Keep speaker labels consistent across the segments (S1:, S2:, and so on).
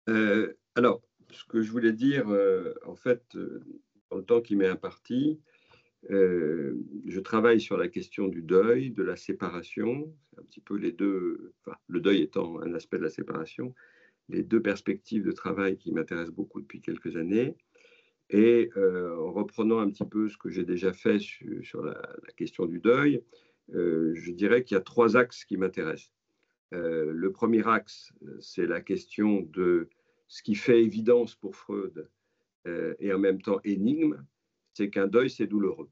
S1: Alors, ce que je voulais dire, en fait, dans le temps qui m'est imparti, je travaille sur la question du deuil, de la séparation. C'est un petit peu les deux, enfin, le deuil étant un aspect de la séparation, les deux perspectives de travail qui m'intéressent beaucoup depuis quelques années. Et en reprenant un petit peu ce que j'ai déjà fait sur la question du deuil, je dirais qu'il y a trois axes qui m'intéressent. Le premier axe, c'est la question de ce qui fait évidence pour Freud et en même temps énigme, c'est qu'un deuil, c'est douloureux.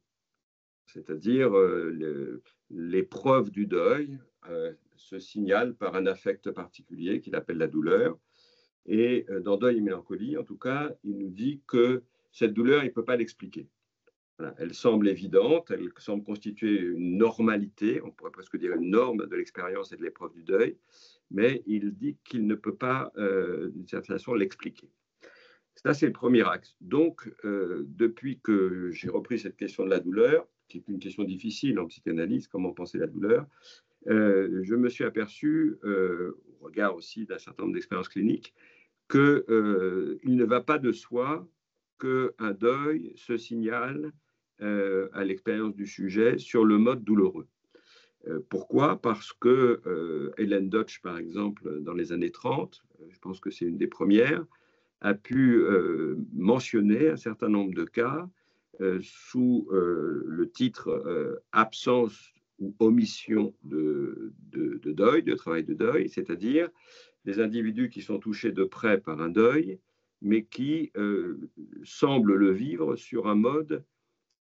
S1: C'est-à-dire l'épreuve du deuil se signale par un affect particulier qu'il appelle la douleur. Et dans Deuil et mélancolie, en tout cas, il nous dit que cette douleur, il ne peut pas l'expliquer. Voilà, elle semble évidente, elle semble constituer une normalité, on pourrait presque dire une norme de l'expérience et de l'épreuve du deuil, mais il dit qu'il ne peut pas, d'une certaine façon, l'expliquer. Ça, c'est le premier axe. Donc, depuis que j'ai repris cette question de la douleur, qui est une question difficile en psychanalyse, comment penser la douleur, je me suis aperçu, au regard aussi d'un certain nombre d'expériences cliniques, qu'il ne va pas de soi qu'un deuil se signale à l'expérience du sujet sur le mode douloureux. Pourquoi? Parce que Helen Dodge, par exemple, dans les années 30, je pense que c'est une des premières, a pu mentionner un certain nombre de cas sous le titre absence ou omission de deuil, de travail de deuil, c'est-à-dire des individus qui sont touchés de près par un deuil, mais qui semblent le vivre sur un mode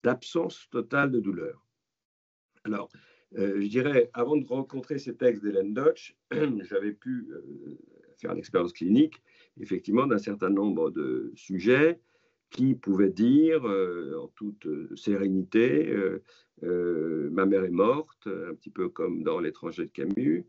S1: d'absence totale de douleur. Alors, je dirais, avant de rencontrer ces textes d'Hélène Dodge, j'avais pu faire l'expérience clinique, effectivement, d'un certain nombre de sujets qui pouvaient dire, en toute sérénité, ma mère est morte, un petit peu comme dans L'étranger de Camus,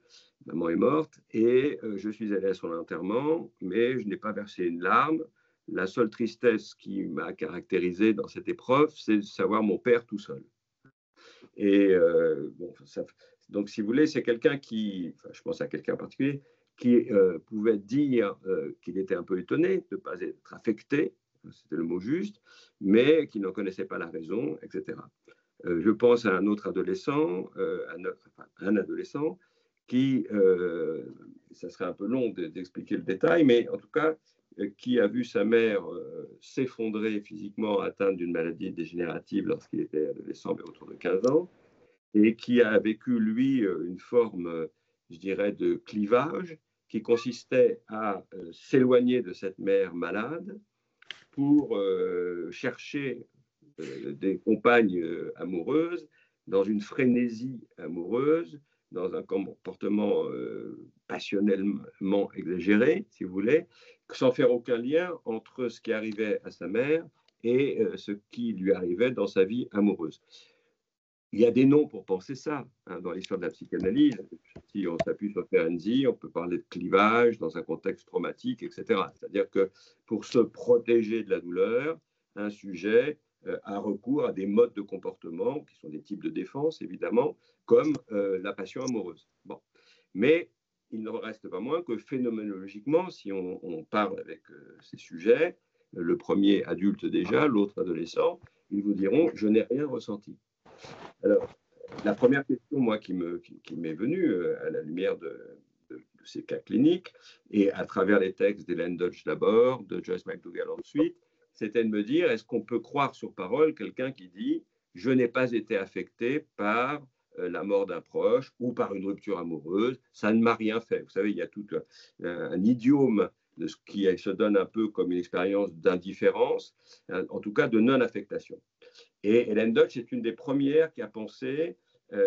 S1: maman est morte, et je suis allé à son enterrement, mais je n'ai pas versé une larme. La seule tristesse qui m'a caractérisé dans cette épreuve, c'est de savoir mon père tout seul. Et bon, donc, si vous voulez, c'est quelqu'un qui, enfin, je pense à quelqu'un en particulier, qui pouvait dire qu'il était un peu étonné de ne pas être affecté, c'était le mot juste, mais qui n'en connaissait pas la raison, etc. Je pense à un autre adolescent, un adolescent qui, ça serait un peu long d'expliquer le détail, mais en tout cas, qui a vu sa mère s'effondrer physiquement, atteinte d'une maladie dégénérative lorsqu'il était adolescent, mais autour de 15 ans, et qui a vécu, lui, une forme, je dirais, de clivage qui consistait à s'éloigner de cette mère malade pour chercher des compagnes amoureuses dans une frénésie amoureuse, dans un comportement passionnellement exagéré, si vous voulez, sans faire aucun lien entre ce qui arrivait à sa mère et ce qui lui arrivait dans sa vie amoureuse. Il y a des noms pour penser ça hein, dans l'histoire de la psychanalyse. Si on s'appuie sur Ferenczi, on peut parler de clivage dans un contexte traumatique, etc. C'est-à-dire que pour se protéger de la douleur, un sujet a recours à des modes de comportement qui sont des types de défense, évidemment, comme la passion amoureuse. Bon. Mais il ne reste pas moins que phénoménologiquement, si on parle avec ces sujets, le premier adulte déjà, l'autre adolescent, ils vous diront « je n'ai rien ressenti ». Alors, la première question, moi, qui m'est venue à la lumière de ces cas cliniques, et à travers les textes d'Hélène Dodge d'abord, de Joyce McDougall ensuite, c'était de me dire, est-ce qu'on peut croire sur parole quelqu'un qui dit « je n'ai pas été affecté par la mort d'un proche ou par une rupture amoureuse, ça ne m'a rien fait ». Vous savez, il y a tout un idiome de ce qui se donne un peu comme une expérience d'indifférence, en tout cas de non-affectation. Et Hélène Dodge est une des premières qui a pensé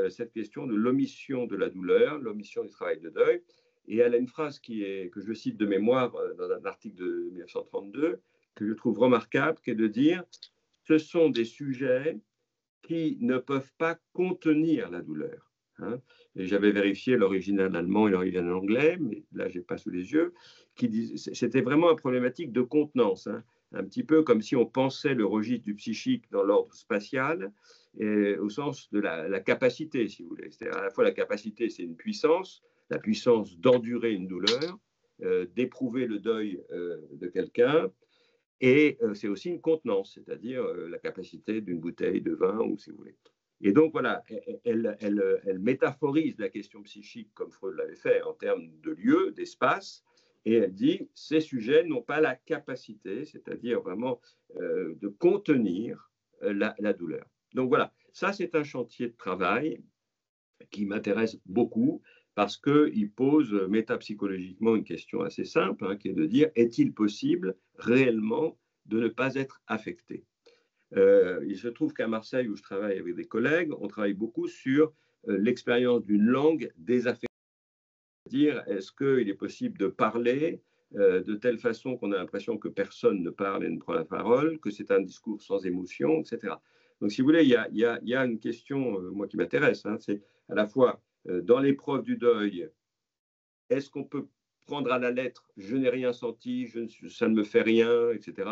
S1: cette question de l'omission de la douleur, l'omission du travail de deuil. Et elle a une phrase que je cite de mémoire dans un article de 1932, que je trouve remarquable, qui est de dire « ce sont des sujets qui ne peuvent pas contenir la douleur ». Hein. Et j'avais vérifié l'original allemand et l'original anglais, mais là, je n'ai pas sous les yeux, c'était vraiment une problématique de contenance. Hein. Un petit peu comme si on pensait le registre du psychique dans l'ordre spatial, et au sens de la capacité, si vous voulez. C'est-à-dire à la fois la capacité, c'est une puissance, la puissance d'endurer une douleur, d'éprouver le deuil de quelqu'un. Et c'est aussi une contenance, c'est-à-dire la capacité d'une bouteille de vin, ou si vous voulez. Et donc voilà, elle métaphorise la question psychique comme Freud l'avait fait en termes de lieu, d'espace, et elle dit ces sujets n'ont pas la capacité, c'est-à-dire vraiment de contenir la douleur. Donc voilà, ça c'est un chantier de travail qui m'intéresse beaucoup parce qu'il pose métapsychologiquement une question assez simple, hein, qui est de dire, est-il possible réellement de ne pas être affecté? Il se trouve qu'à Marseille, où je travaille avec des collègues, on travaille beaucoup sur l'expérience d'une langue désaffectée. C'est-à-dire, est-ce qu'il est possible de parler de telle façon qu'on a l'impression que personne ne parle et ne prend la parole, que c'est un discours sans émotion, etc. Donc, si vous voulez, il y a une question, moi, qui m'intéresse, hein, c'est à la fois dans l'épreuve du deuil, est-ce qu'on peut prendre à la lettre je n'ai rien senti, ça ne me fait rien, etc.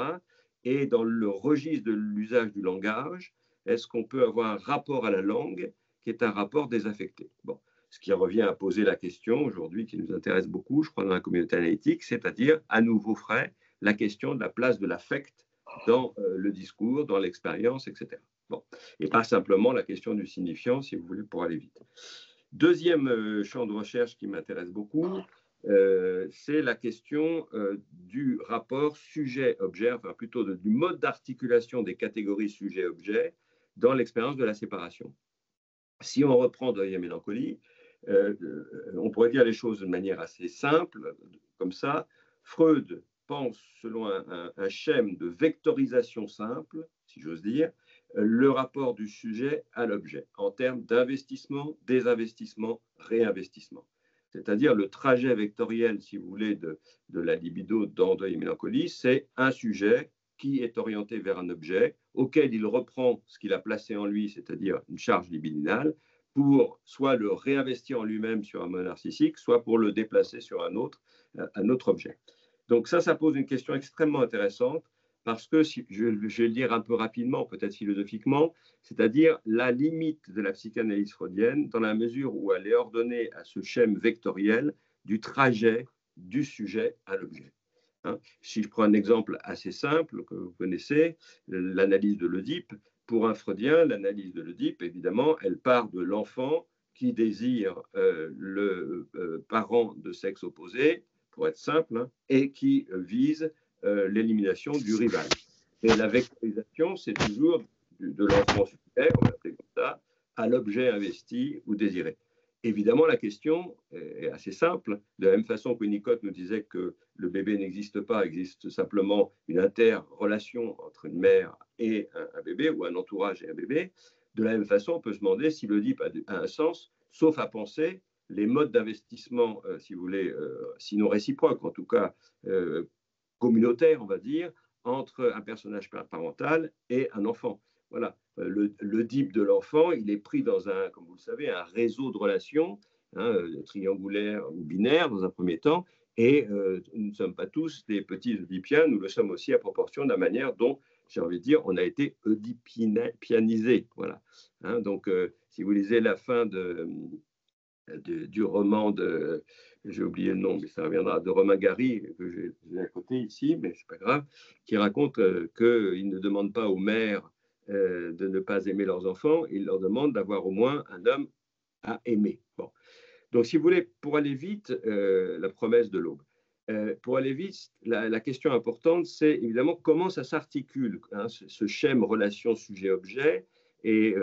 S1: Et dans le registre de l'usage du langage, est-ce qu'on peut avoir un rapport à la langue qui est un rapport désaffecté? Bon, ce qui revient à poser la question aujourd'hui qui nous intéresse beaucoup, je crois, dans la communauté analytique, c'est-à-dire, à nouveau frais, la question de la place de l'affect dans le discours, dans l'expérience, etc. Bon. Et pas simplement la question du signifiant, si vous voulez, pour aller vite. Deuxième champ de recherche qui m'intéresse beaucoup, c'est la question du rapport sujet-objet, enfin plutôt du mode d'articulation des catégories sujet-objet dans l'expérience de la séparation. Si on reprend Deuil et mélancolie, on pourrait dire les choses de manière assez simple, comme ça. Freud pense, selon un schème de vectorisation simple, si j'ose dire, le rapport du sujet à l'objet en termes d'investissement, désinvestissement, réinvestissement. C'est-à-dire le trajet vectoriel, si vous voulez, de la libido dans Deuil et mélancolie, c'est un sujet qui est orienté vers un objet auquel il reprend ce qu'il a placé en lui, c'est-à-dire une charge libidinale, pour soit le réinvestir en lui-même sur un mode narcissique, soit pour le déplacer sur un autre objet. Donc ça pose une question extrêmement intéressante parce que, si, je vais le dire un peu rapidement, peut-être philosophiquement, c'est-à-dire la limite de la psychanalyse freudienne dans la mesure où elle est ordonnée à ce schème vectoriel du trajet du sujet à l'objet. Hein. Si je prends un exemple assez simple que vous connaissez, l'analyse de l'Oedipe, pour un freudien, l'analyse de l'Oedipe, évidemment, elle part de l'enfant qui désire le parent de sexe opposé, pour être simple, hein, et qui vise l'élimination du rival. Et la vectorisation, c'est toujours de l'enfant supérieur, on va l'appeler comme ça, à l'objet investi ou désiré. Évidemment, la question est assez simple. De la même façon que Winnicott nous disait que le bébé n'existe pas, existe simplement une interrelation entre une mère et un bébé, ou un entourage et un bébé, de la même façon, on peut se demander si l'Oedipe a un sens, sauf à penser les modes d'investissement, si vous voulez, sinon réciproques, en tout cas communautaires, on va dire, entre un personnage parental et un enfant. Voilà, l'Oedipe de l'enfant, il est pris dans un, comme vous le savez, un réseau de relations, hein, triangulaire ou binaire dans un premier temps, et nous ne sommes pas tous des petits Oedipiens, nous le sommes aussi à proportion de la manière dont, j'ai envie de dire, on a été oedipianisé. Voilà. Hein, donc, si vous lisez la fin du roman de, j'ai oublié le nom, mais ça reviendra, de Romain Gary, que j'ai à côté ici, mais c'est pas grave, qui raconte qu'il ne demande pas aux mères de ne pas aimer leurs enfants, il leur demande d'avoir au moins un homme à aimer. Bon. Donc, si vous voulez, pour aller vite, la promesse de l'aube. Pour aller vite, la question importante, c'est évidemment comment ça s'articule, hein, ce schème relation sujet-objet, et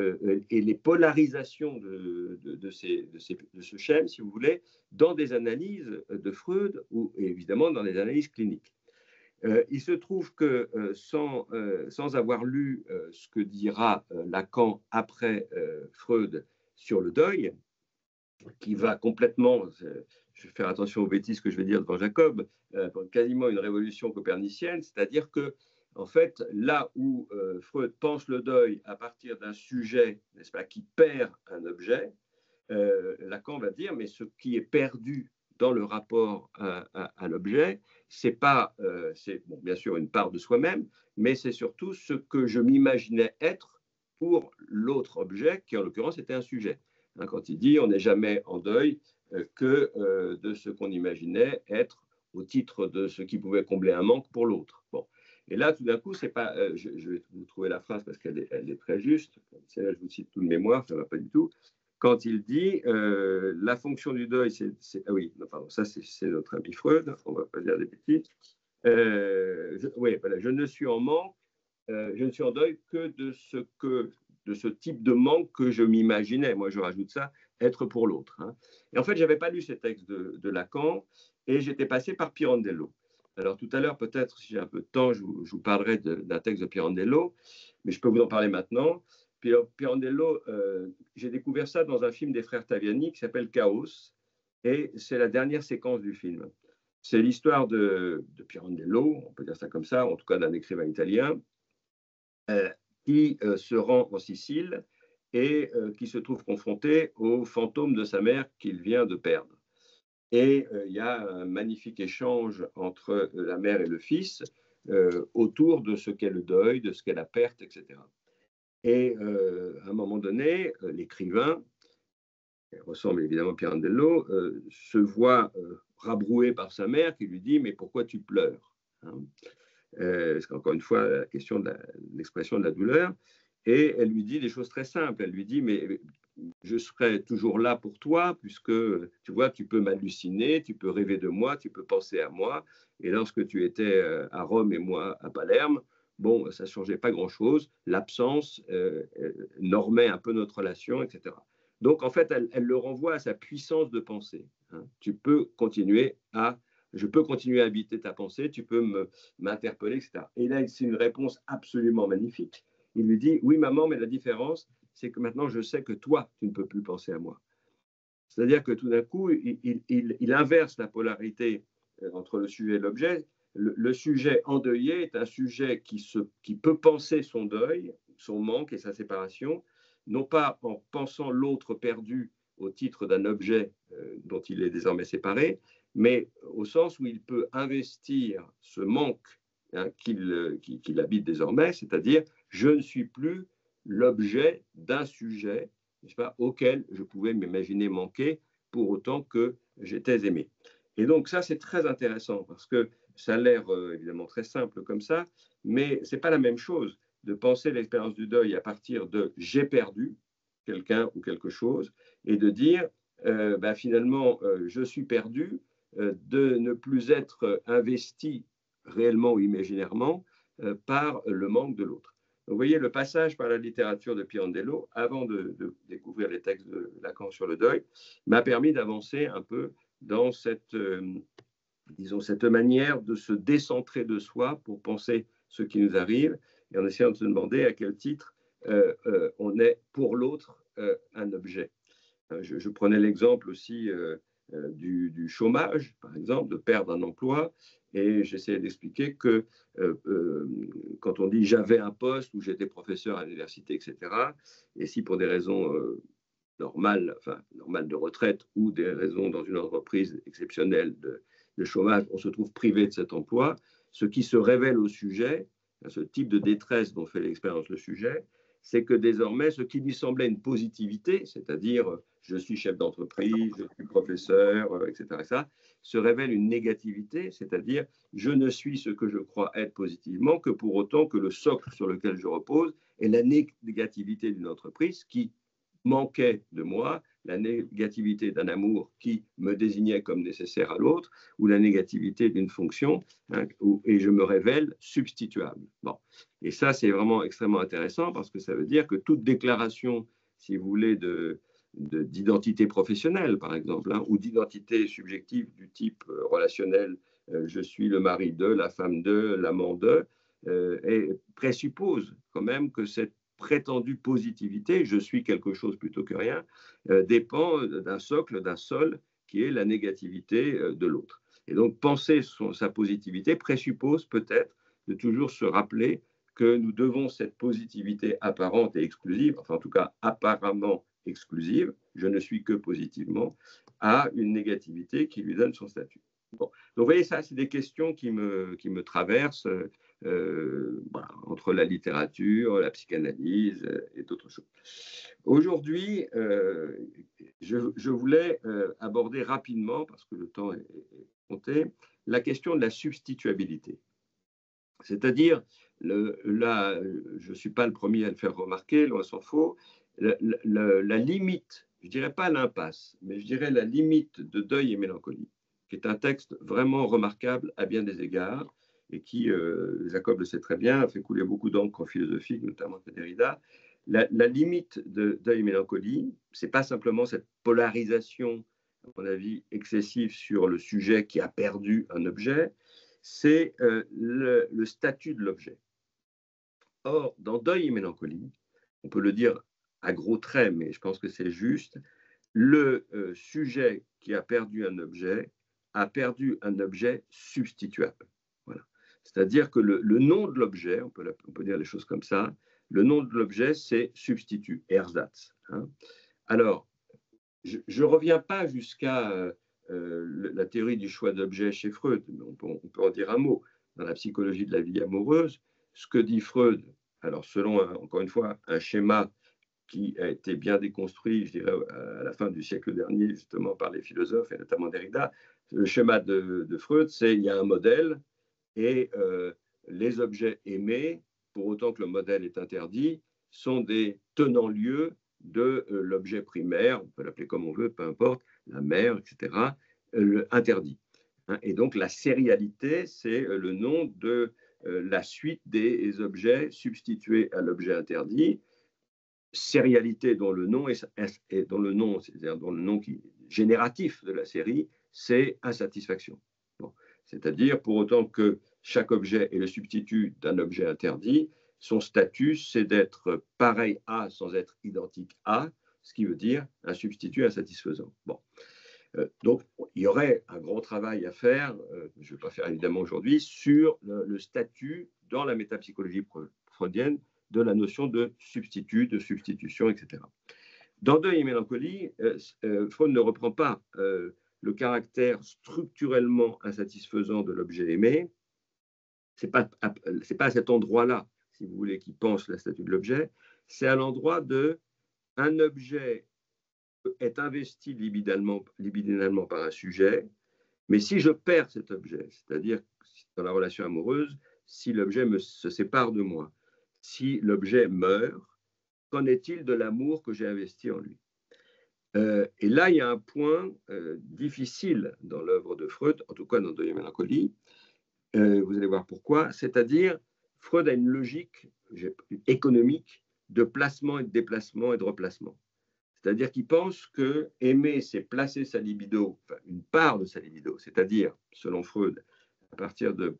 S1: les polarisations de ce schème, si vous voulez, dans des analyses de Freud ou évidemment dans des analyses cliniques. Il se trouve que sans avoir lu ce que dira Lacan après Freud sur le deuil, qui va complètement, je vais faire attention aux bêtises que je vais dire devant Jacob, quasiment une révolution copernicienne, c'est-à-dire que en fait, là où Freud pense le deuil à partir d'un sujet, n'est-ce pas, qui perd un objet, Lacan va dire, mais ce qui est perdu dans le rapport à l'objet, c'est pas, c'est bon, bien sûr une part de soi-même, mais c'est surtout ce que je m'imaginais être pour l'autre objet, qui en l'occurrence était un sujet. Hein, quand il dit, on n'est jamais en deuil que de ce qu'on imaginait être au titre de ce qui pouvait combler un manque pour l'autre. Bon. Et là, tout d'un coup, c'est pas, je vais vous trouver la phrase parce qu'elle est très juste. C'est là, je vous cite tout de mémoire, ça ne va pas du tout. Quand il dit la fonction du deuil, ah oui, non, pardon, ça c'est notre ami Freud, on ne va pas dire des bêtises. Oui, voilà, je ne suis en manque, je ne suis en deuil que de ce type de manque que je m'imaginais. Moi, je rajoute ça, être pour l'autre. Hein. Et en fait, je n'avais pas lu ces textes de Lacan et j'étais passé par Pirandello. Alors tout à l'heure, peut-être, si j'ai un peu de temps, je vous parlerai d'un texte de Pirandello, mais je peux vous en parler maintenant. Pirandello, j'ai découvert ça dans un film des frères Taviani qui s'appelle Chaos, et c'est la dernière séquence du film. C'est l'histoire de Pirandello, on peut dire ça comme ça, en tout cas d'un écrivain italien, qui se rend en Sicile et qui se trouve confronté au fantôme de sa mère qu'il vient de perdre. Et il y a un magnifique échange entre la mère et le fils autour de ce qu'est le deuil, de ce qu'est la perte, etc. Et à un moment donné, l'écrivain, qui ressemble évidemment à Pirandello, se voit rabroué par sa mère qui lui dit « Mais pourquoi tu pleures ?» hein. Parce qu'encore une fois, la question de l'expression de la douleur. Et elle lui dit des choses très simples. Elle lui dit « Mais je serai toujours là pour toi, puisque tu vois, tu peux m'halluciner, tu peux rêver de moi, tu peux penser à moi. Et lorsque tu étais à Rome et moi à Palerme, bon, ça ne changeait pas grand-chose. L'absence normait un peu notre relation, etc. » Donc, en fait, elle le renvoie à sa puissance de pensée. Hein. Je peux continuer à habiter ta pensée, tu peux m'interpeller, etc. Et là, c'est une réponse absolument magnifique. Il lui dit, oui, maman, mais la différence, c'est que maintenant, je sais que toi, tu ne peux plus penser à moi. C'est-à-dire que tout d'un coup, il inverse la polarité entre le sujet et l'objet. Le sujet endeuillé est un sujet qui peut penser son deuil, son manque et sa séparation, non pas en pensant l'autre perdu au titre d'un objet dont il est désormais séparé, mais au sens où il peut investir ce manque hein, qu'il habite désormais, c'est-à-dire je ne suis plus l'objet d'un sujet pas, auquel je pouvais m'imaginer manquer pour autant que j'étais aimé. Et donc ça, c'est très intéressant parce que ça a l'air évidemment très simple comme ça, mais ce n'est pas la même chose de penser l'expérience du deuil à partir de j'ai perdu quelqu'un ou quelque chose et de dire finalement je suis perdu, de ne plus être investi réellement ou imaginairement par le manque de l'autre. Donc, vous voyez, le passage par la littérature de Pirandello, avant de découvrir les textes de Lacan sur le deuil, m'a permis d'avancer un peu dans disons, cette manière de se décentrer de soi pour penser ce qui nous arrive et en essayant de se demander à quel titre on est pour l'autre un objet. Je prenais l'exemple aussi du chômage, par exemple, de perdre un emploi. Et j'essayais d'expliquer que quand on dit j'avais un poste où j'étais professeur à l'université, etc., et si pour des raisons normales de retraite ou des raisons dans une entreprise exceptionnelle de chômage, on se trouve privé de cet emploi, ce qui se révèle au sujet, ce type de détresse dont fait l'expérience le sujet, c'est que désormais, ce qui lui semblait une positivité, c'est-à-dire je suis chef d'entreprise, je suis professeur, etc., se révèle une négativité, c'est-à-dire je ne suis ce que je crois être positivement que pour autant que le socle sur lequel je repose est la négativité d'une entreprise qui manquait de moi, la négativité d'un amour qui me désignait comme nécessaire à l'autre, ou la négativité d'une fonction, hein, et je me révèle substituable. Bon. Et ça, c'est vraiment extrêmement intéressant parce que ça veut dire que toute déclaration, si vous voulez, d'identité professionnelle, par exemple, hein, ou d'identité subjective du type relationnel, je suis le mari de, la femme de, l'amant de, présuppose quand même que cette prétendue positivité, je suis quelque chose plutôt que rien, dépend d'un socle, d'un sol qui est la négativité de l'autre. Et donc, penser sa positivité présuppose peut-être de toujours se rappeler que nous devons cette positivité apparente et exclusive, enfin en tout cas apparemment exclusive, je ne suis que positivement, à une négativité qui lui donne son statut. Bon. Donc, vous voyez, ça, c'est des questions qui me traversent voilà, entre la littérature, la psychanalyse et d'autres choses. Aujourd'hui, je voulais aborder rapidement, parce que le temps est confronter la question de la substituabilité. C'est-à-dire, là, je ne suis pas le premier à le faire remarquer, loin s'en faut, la limite, je ne dirais pas l'impasse, mais je dirais la limite de Deuil et mélancolie, qui est un texte vraiment remarquable à bien des égards, et qui, Jacob le sait très bien, a fait couler beaucoup d'encre philosophique, notamment de Derrida. La limite de Deuil et mélancolie, ce n'est pas simplement cette polarisation, à mon avis, excessive sur le sujet qui a perdu un objet, c'est le statut de l'objet. Or, dans Deuil et mélancolie, on peut le dire à gros traits, mais je pense que c'est juste, le sujet qui a perdu un objet a perdu un objet substituable. Voilà. C'est-à-dire que le nom de l'objet, on peut dire les choses comme ça, le nom de l'objet, c'est substitut, Ersatz. Hein. Alors, je ne reviens pas jusqu'à la théorie du choix d'objet chez Freud, mais on peut en dire un mot. Dans la psychologie de la vie amoureuse, ce que dit Freud, alors selon, encore une fois, un schéma qui a été bien déconstruit, je dirais, à la fin du siècle dernier, justement, par les philosophes, et notamment Derrida, le schéma de Freud, c'est il y a un modèle, et les objets aimés, pour autant que le modèle est interdit, sont des tenants-lieux de l'objet primaire, on peut l'appeler comme on veut, peu importe, la mère, etc., interdit. Hein, et donc la sérialité, c'est le nom de la suite des objets substitués à l'objet interdit, sérialité dont le nom c'est-à-dire dont le nom génératif de la série, c'est insatisfaction. Bon. C'est-à-dire, pour autant que chaque objet est le substitut d'un objet interdit, son statut, c'est d'être pareil à sans être identique à, ce qui veut dire un substitut insatisfaisant. Bon. Donc, il y aurait un gros travail à faire, je ne vais pas faire évidemment aujourd'hui, sur le statut dans la métapsychologie freudienne de la notion de substitut, de substitution, etc. Dans Deuil et mélancolie, Freud ne reprend pas le caractère structurellement insatisfaisant de l'objet aimé. Ce n'est pas à cet endroit-là, si vous voulez, qu'il pense la statue de l'objet. C'est à l'endroit de un objet est investi libidinalement par un sujet, mais si je perds cet objet, c'est-à-dire dans la relation amoureuse, si l'objet se sépare de moi, si l'objet meurt, qu'en est-il de l'amour que j'ai investi en lui? Et là, il y a un point difficile dans l'œuvre de Freud, en tout cas dans Deuil et mélancolie, vous allez voir pourquoi, c'est-à-dire Freud a une logique économique de placement et de déplacement et de replacement. C'est-à-dire qu'il pense que aimer, c'est placer sa libido, enfin, une part de sa libido, c'est-à-dire, selon Freud,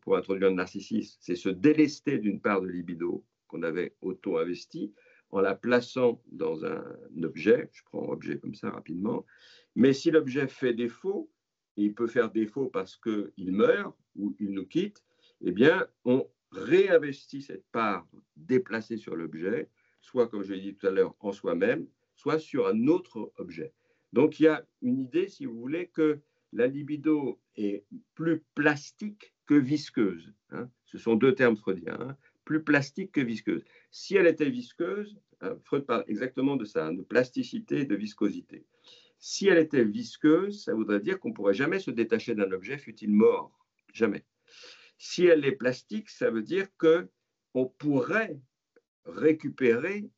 S1: pour introduire le narcissisme, c'est se délester d'une part de libido qu'on avait auto-investie en la plaçant dans un objet, je prends objet comme ça rapidement, mais si l'objet fait défaut, et il peut faire défaut parce qu'il meurt ou il nous quitte, eh bien, on réinvestit cette part déplacée sur l'objet, soit, comme je l'ai dit tout à l'heure, en soi-même, soit sur un autre objet. Donc, il y a une idée, si vous voulez, que la libido est plus plastique que visqueuse. Hein. Ce sont deux termes freudiens. Hein. Plus plastique que visqueuse. Si elle était visqueuse, Freud parle exactement de ça, hein, de plasticité et de viscosité. Si elle était visqueuse, ça voudrait dire qu'on ne pourrait jamais se détacher d'un objet, fût-il mort. Jamais. Si elle est plastique, ça veut dire qu'on pourrait récupérer,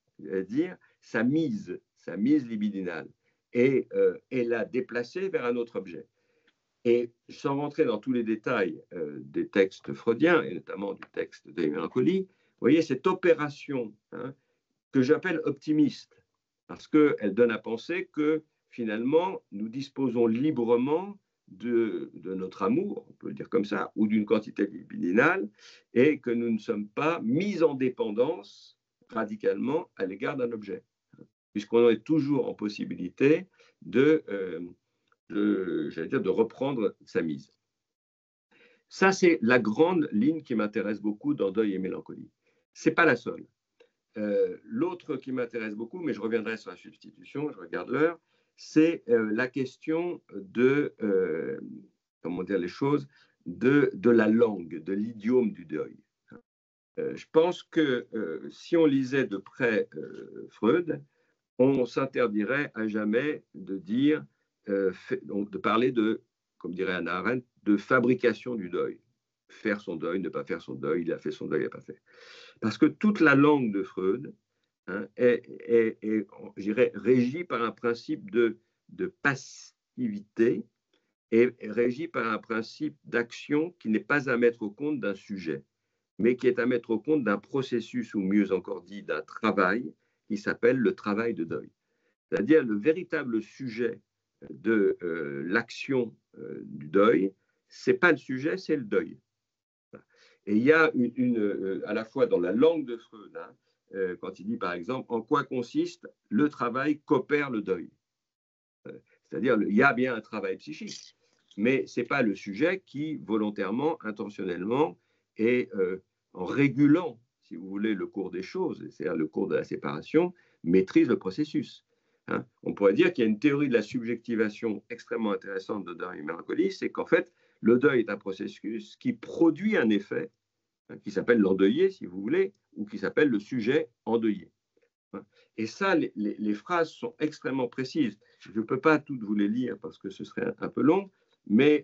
S1: dire, sa mise libidinale et la déplacer vers un autre objet. Et sans rentrer dans tous les détails des textes freudiens, et notamment du texte de mélancolie, vous voyez cette opération que j'appelle optimiste, parce qu'elle donne à penser que finalement, nous disposons librement de notre amour, on peut le dire comme ça, ou d'une quantité libidinale, et que nous ne sommes pas mis en dépendance radicalement à l'égard d'un objet, puisqu'on est toujours en possibilité de reprendre sa mise. Ça, c'est la grande ligne qui m'intéresse beaucoup dans Deuil et mélancolie. Ce n'est pas la seule. L'autre qui m'intéresse beaucoup, mais je reviendrai sur la substitution, je regarde l'heure, c'est la question de, comment dire les choses, de la langue, de l'idiome du deuil. Je pense que si on lisait de près Freud, on s'interdirait à jamais de dire, de parler de comme dirait Hannah Arendt, de fabrication du deuil. Faire son deuil, ne pas faire son deuil, il a fait son deuil, il n'a pas fait. Parce que toute la langue de Freud est, je dirais, régie par un principe de passivité et régie par un principe d'action qui n'est pas à mettre au compte d'un sujet, mais qui est à mettre au compte d'un processus, ou mieux encore dit, d'un travail qui s'appelle le travail de deuil. C'est-à-dire le véritable sujet de l'action du deuil, ce n'est pas le sujet, c'est le deuil. Et il y a à la fois dans la langue de Freud, quand il dit par exemple en quoi consiste le travail qu'opère le deuil. C'est-à-dire il y a bien un travail psychique, mais ce n'est pas le sujet qui volontairement, intentionnellement et en régulant, si vous voulez, le cours des choses, c'est-à-dire le cours de la séparation, maîtrise le processus. On pourrait dire qu'il y a une théorie de la subjectivation extrêmement intéressante de deuil et mélancolie, c'est qu'en fait, le deuil est un processus qui produit un effet qui s'appelle l'endeuillé, si vous voulez, ou qui s'appelle le sujet endeuillé. Et ça, les phrases sont extrêmement précises. Je ne peux pas toutes vous les lire parce que ce serait un peu long, mais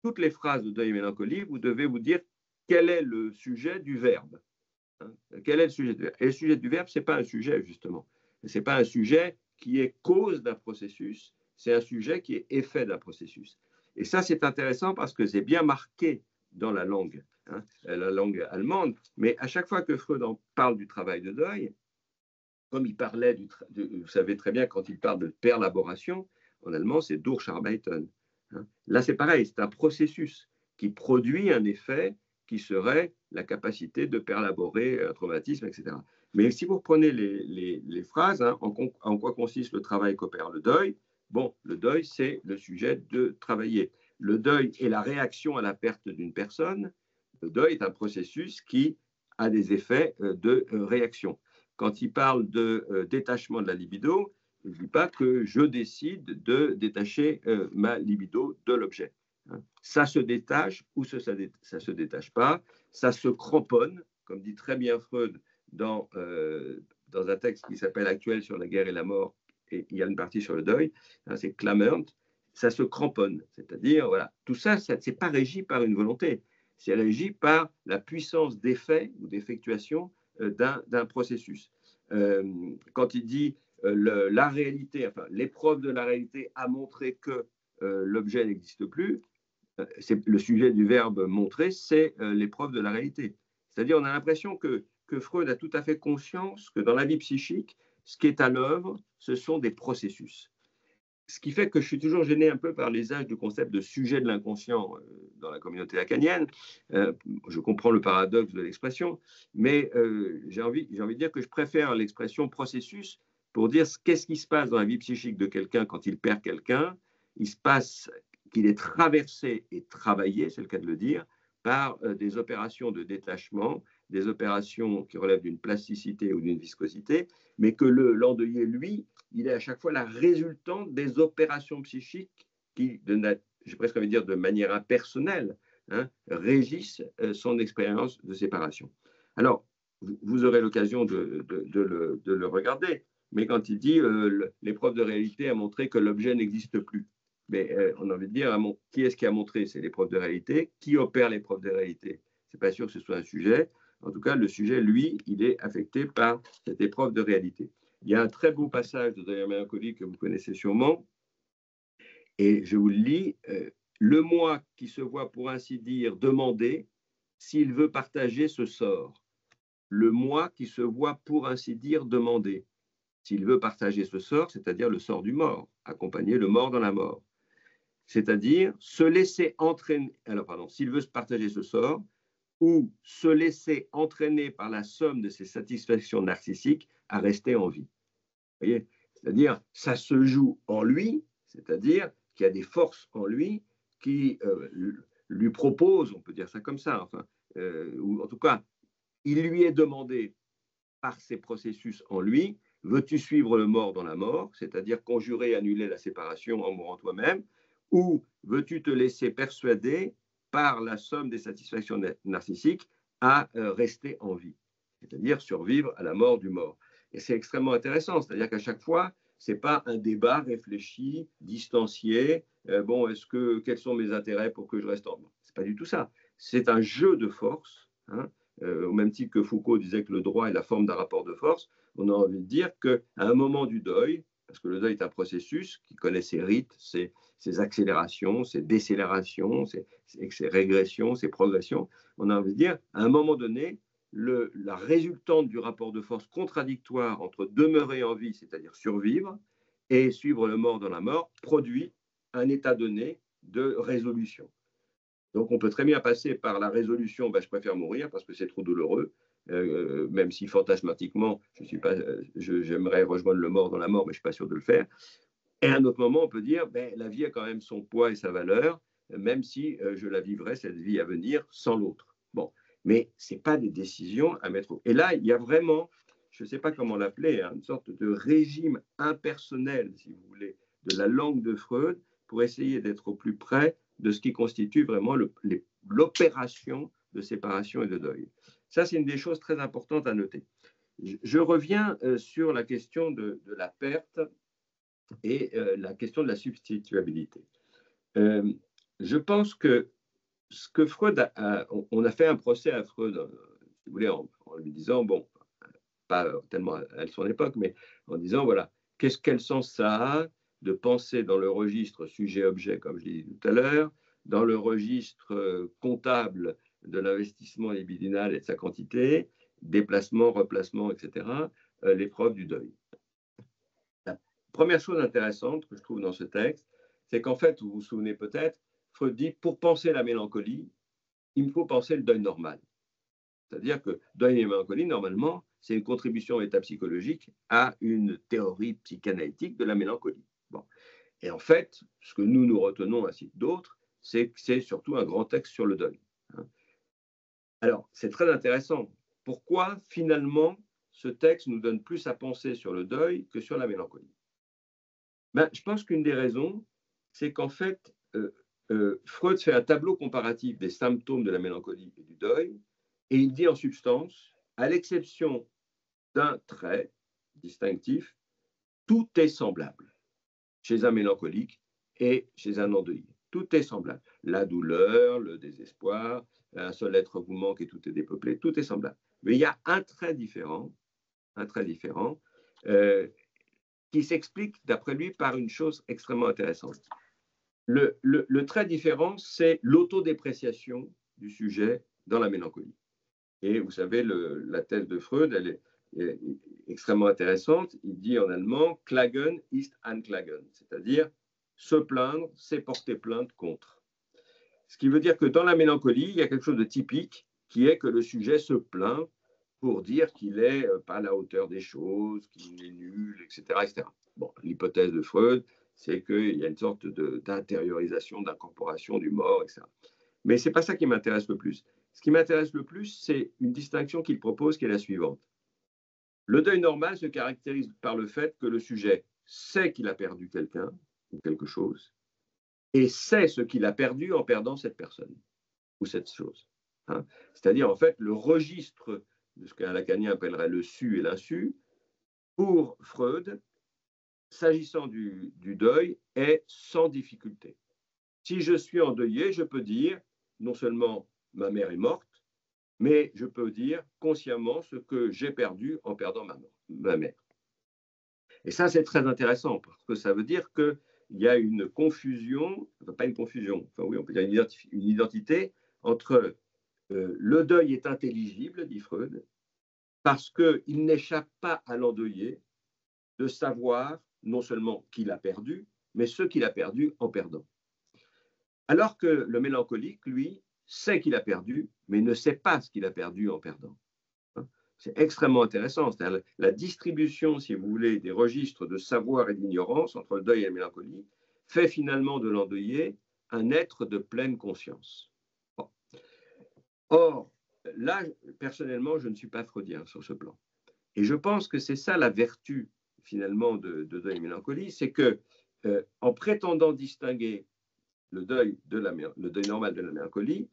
S1: toutes les phrases de deuil et mélancolie, vous devez vous dire quel est le sujet du verbe. Quel est le sujet du verbe? Et le sujet du verbe, ce n'est pas un sujet, justement. Ce n'est pas un sujet qui est cause d'un processus, c'est un sujet qui est effet d'un processus. Et ça, c'est intéressant parce que c'est bien marqué dans la langue allemande, mais à chaque fois que Freud en parle du travail de deuil, comme il parlait, vous savez très bien, quand il parle de perlaboration, en allemand, c'est Durcharbeiten. Là, c'est pareil, c'est un processus qui produit un effet qui serait la capacité de perlaborer un traumatisme, etc. Mais si vous reprenez les phrases, en quoi consiste le travail qu'opère le deuil? Bon, le deuil, c'est le sujet de travailler. Le deuil est la réaction à la perte d'une personne. Le deuil est un processus qui a des effets de réaction. Quand il parle de détachement de la libido, il ne dit pas que je décide de détacher ma libido de l'objet. Ça se détache ou ça ne se détache pas, ça se cramponne, comme dit très bien Freud dans un texte qui s'appelle Actuel sur la guerre et la mort, et il y a une partie sur le deuil, c'est Klammernd, ça se cramponne, c'est-à-dire, voilà, tout ça, ce n'est pas régi par une volonté, c'est régi par la puissance d'effet ou d'effectuation d'un processus. Quand il dit la réalité, enfin, l'épreuve de la réalité a montré que l'objet n'existe plus, c'est le sujet du verbe montrer, c'est l'épreuve de la réalité. C'est-à-dire, on a l'impression que Freud a tout à fait conscience que dans la vie psychique, ce qui est à l'œuvre, ce sont des processus. Ce qui fait que je suis toujours gêné un peu par l'usage du concept de sujet de l'inconscient dans la communauté lacanienne. Je comprends le paradoxe de l'expression, mais j'ai envie de dire que je préfère l'expression processus pour dire qu'est-ce qui se passe dans la vie psychique de quelqu'un quand il perd quelqu'un. Il se passe qu'il est traversé et travaillé, c'est le cas de le dire, par des opérations de détachement, des opérations qui relèvent d'une plasticité ou d'une viscosité, mais que l'endeuillé, lui, il est à chaque fois la résultante des opérations psychiques qui, j'ai presque envie de dire de manière impersonnelle, régissent son expérience de séparation. Alors, vous aurez l'occasion de le regarder, mais quand il dit l'épreuve de réalité a montré que l'objet n'existe plus, mais on a envie de dire qui est-ce qui a montré? C'est l'épreuve de réalité. Qui opère l'épreuve de réalité? Ce n'est pas sûr que ce soit un sujet. En tout cas, le sujet, lui, il est affecté par cette épreuve de réalité. Il y a un très beau passage de Deuil et mélancolie que vous connaissez sûrement, et je vous le lis. Le moi qui se voit, pour ainsi dire, demander s'il veut partager ce sort. Le moi qui se voit, pour ainsi dire, demander s'il veut partager ce sort, c'est-à-dire le sort du mort, accompagner le mort dans la mort. C'est-à-dire se laisser entraîner, s'il veut se partager ce sort, ou se laisser entraîner par la somme de ses satisfactions narcissiques à rester en vie. Vous voyez? C'est-à-dire, ça se joue en lui, c'est-à-dire qu'il y a des forces en lui qui lui proposent, on peut dire ça comme ça, ou en tout cas, il lui est demandé par ces processus en lui, veux-tu suivre le mort dans la mort, c'est-à-dire conjurer, annuler la séparation en mourant toi-même, ou veux-tu te laisser persuader par la somme des satisfactions narcissiques à rester en vie, c'est-à-dire survivre à la mort du mort. Et c'est extrêmement intéressant, c'est-à-dire qu'à chaque fois, c'est pas un débat réfléchi, distancié. Bon, quels sont mes intérêts pour que je reste en... C'est pas du tout ça. C'est un jeu de force, hein, au même titre que Foucault disait que le droit est la forme d'un rapport de force. On a envie de dire qu'à un moment du deuil, parce que le deuil est un processus qui connaît ses rites, ses accélérations, ses décélérations, ses régressions, ses progressions, on a envie de dire, à un moment donné, la résultante du rapport de force contradictoire entre demeurer en vie, c'est-à-dire survivre, et suivre le mort dans la mort, produit un état donné de résolution. Donc on peut très bien passer par la résolution, je préfère mourir parce que c'est trop douloureux, même si fantasmatiquement, j'aimerais rejoindre le mort dans la mort, mais je ne suis pas sûr de le faire. Et à un autre moment, on peut dire, la vie a quand même son poids et sa valeur, même si je la vivrai, cette vie à venir, sans l'autre. Bon, mais ce n'est pas des décisions à mettre. Et là, il y a vraiment, je ne sais pas comment l'appeler, une sorte de régime impersonnel, si vous voulez, de la langue de Freud pour essayer d'être au plus près de ce qui constitue vraiment l'opération de séparation et de deuil. Ça, c'est une des choses très importantes à noter. Je reviens sur la question de la perte et la question de la substituabilité. Je pense que ce que Freud on a fait un procès à Freud, si vous voulez, en lui disant, bon, pas tellement à son époque, mais en disant, voilà, quel sens ça a de penser dans le registre sujet-objet, comme je l'ai dit tout à l'heure, dans le registre comptable de l'investissement libidinal et de sa quantité, déplacement, replacement, etc., l'épreuve du deuil. La première chose intéressante que je trouve dans ce texte, c'est qu'en fait, vous vous souvenez peut-être, Freud dit, pour penser la mélancolie, il me faut penser le deuil normal. C'est-à-dire que deuil et mélancolie, normalement, c'est une contribution métapsychologique à une théorie psychanalytique de la mélancolie. Bon. Et en fait, ce que nous retenons, ainsi que d'autres, c'est que c'est surtout un grand texte sur le deuil. Alors, c'est très intéressant. Pourquoi, finalement, ce texte nous donne plus à penser sur le deuil que sur la mélancolie? Je pense qu'une des raisons, c'est qu'en fait, Freud fait un tableau comparatif des symptômes de la mélancolie et du deuil, et il dit en substance, à l'exception d'un trait distinctif, tout est semblable chez un mélancolique et chez un endeuillé. Tout est semblable. La douleur, le désespoir, un seul être vous manque et tout est dépeuplé, tout est semblable. Mais il y a un trait différent qui s'explique, d'après lui, par une chose extrêmement intéressante. Le trait différent, c'est l'autodépréciation du sujet dans la mélancolie. Et vous savez, la thèse de Freud, elle est extrêmement intéressante. Il dit en allemand « Klagen ist anklagen », c'est-à-dire « se plaindre, c'est porter plainte contre ». Ce qui veut dire que dans la mélancolie, il y a quelque chose de typique qui est que le sujet se plaint pour dire qu'il n'est pas à la hauteur des choses, qu'il est nul, etc. etc. Bon, l'hypothèse de Freud, c'est qu'il y a une sorte d'intériorisation, d'incorporation du mort, etc. Mais ce n'est pas ça qui m'intéresse le plus. Ce qui m'intéresse le plus, c'est une distinction qu'il propose qui est la suivante. Le deuil normal se caractérise par le fait que le sujet sait qu'il a perdu quelqu'un ou quelque chose et sait ce qu'il a perdu en perdant cette personne ou cette chose. C'est-à-dire, en fait, le registre de ce qu'un lacanien appellerait le su et l'insu, pour Freud, s'agissant du deuil, est sans difficulté. Si je suis endeuillé, je peux dire non seulement ma mère est morte, mais je peux dire consciemment ce que j'ai perdu en perdant ma mère. Et ça, c'est très intéressant parce que ça veut dire qu'il y a une confusion, enfin pas une confusion, enfin oui, on peut dire une identité entre le deuil est intelligible, dit Freud, parce qu'il n'échappe pas à l'endeuillé de savoir non seulement qu'il a perdu, mais ce qu'il a perdu en perdant. Alors que le mélancolique, lui, sait qu'il a perdu, mais ne sait pas ce qu'il a perdu en perdant. C'est extrêmement intéressant. C'est-à-dire la distribution, si vous voulez, des registres de savoir et d'ignorance entre le deuil et la mélancolie fait finalement de l'endeuillé un être de pleine conscience. Bon. Or, là, personnellement, je ne suis pas freudien sur ce plan. Et je pense que c'est ça la vertu, finalement, de deuil et mélancolie, c'est que, en prétendant distinguer le deuil normal de la mélancolie,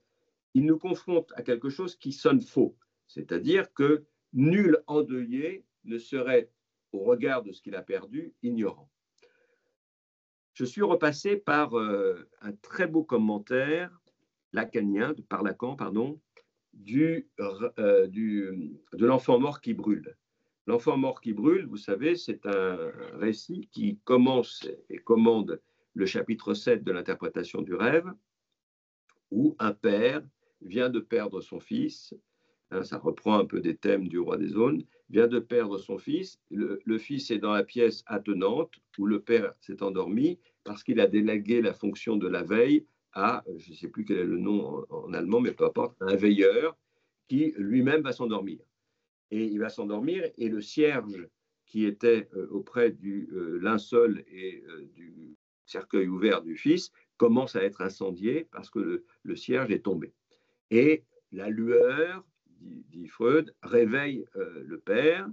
S1: il nous confronte à quelque chose qui sonne faux. C'est-à-dire que nul endeuillé ne serait au regard de ce qu'il a perdu, ignorant. Je suis repassé par un très beau commentaire lacanien, par Lacan, pardon, de l'enfant mort qui brûle. L'enfant mort qui brûle, vous savez, c'est un récit qui commence et commande le chapitre 7 de l'interprétation du rêve, où un père vient de perdre son fils, hein, ça reprend un peu des thèmes du Roi des Aulnes, vient de perdre son fils, le fils est dans la pièce attenante, où le père s'est endormi, parce qu'il a délégué la fonction de la veille à, je ne sais plus quel est le nom en allemand, mais peu importe, un veilleur qui lui-même va s'endormir. Et il va s'endormir, et le cierge qui était auprès du linceul et du cercueil ouvert du fils commence à être incendié parce que le cierge est tombé. Et la lueur, dit Freud, réveille le père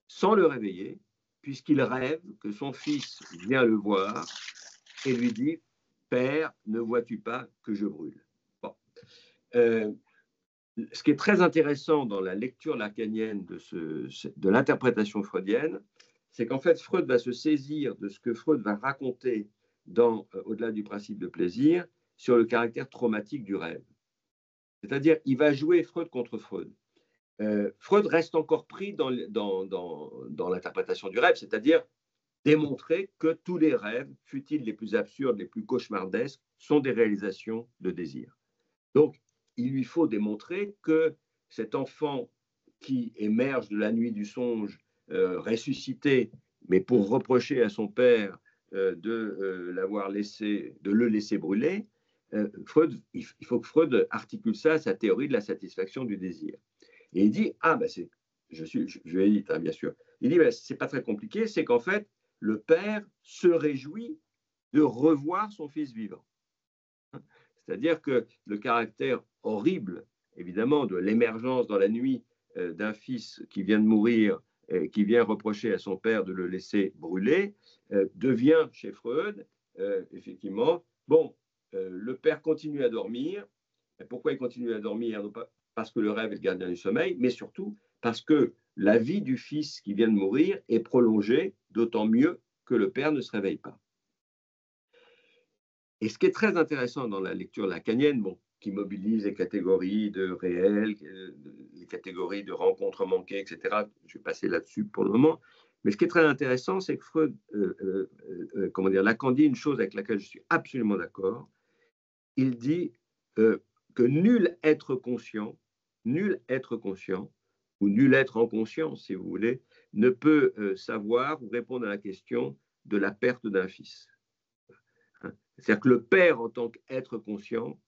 S1: sans le réveiller, puisqu'il rêve que son fils vient le voir et lui dit « Père, ne vois-tu pas que je brûle ?» Bon. Ce qui est très intéressant dans la lecture lacanienne de l'interprétation freudienne, c'est qu'en fait, Freud va se saisir de ce que Freud va raconter au-delà du principe de plaisir sur le caractère traumatique du rêve. C'est-à-dire, il va jouer Freud contre Freud. Freud reste encore pris dans l'interprétation du rêve, c'est-à-dire démontrer que tous les rêves, fut-ils les plus absurdes, les plus cauchemardesques, sont des réalisations de désir. Donc, il lui faut démontrer que cet enfant qui émerge de la nuit du songe, ressuscité, mais pour reprocher à son père de le laisser brûler, il faut que Freud articule ça à sa théorie de la satisfaction du désir. Et il dit, je vais vite, hein, bien sûr, il dit, c'est pas très compliqué, c'est qu'en fait, le père se réjouit de revoir son fils vivant. C'est-à-dire que le caractère horrible, évidemment, de l'émergence dans la nuit d'un fils qui vient de mourir, qui vient reprocher à son père de le laisser brûler, devient chez Freud, effectivement, le père continue à dormir. Et pourquoi il continue à dormir? Non pas parce que le rêve est le gardien du sommeil, mais surtout parce que la vie du fils qui vient de mourir est prolongée, d'autant mieux que le père ne se réveille pas. Et ce qui est très intéressant dans la lecture lacanienne, qui mobilise les catégories de réel, les catégories de rencontres manquées, etc., je vais passer là-dessus pour le moment, mais ce qui est très intéressant, c'est que Freud, Lacan dit une chose avec laquelle je suis absolument d'accord. Il dit que nul être conscient, ou nul être en conscience, si vous voulez, ne peut savoir ou répondre à la question de la perte d'un fils. C'est-à-dire que le père, en tant qu'être conscient,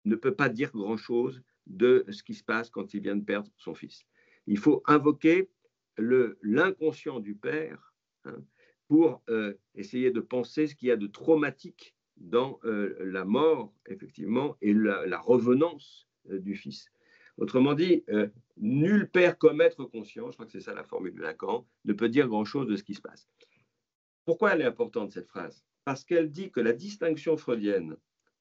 S1: ne peut pas dire grand-chose de ce qui se passe quand il vient de perdre son fils. Il faut invoquer l'inconscient du père pour essayer de penser ce qu'il y a de traumatique dans la mort, effectivement, et la revenance du fils. Autrement dit, nul père comme être conscient, je crois que c'est ça la formule de Lacan, ne peut dire grand-chose de ce qui se passe. Pourquoi elle est importante, cette phrase? Parce qu'elle dit que la distinction freudienne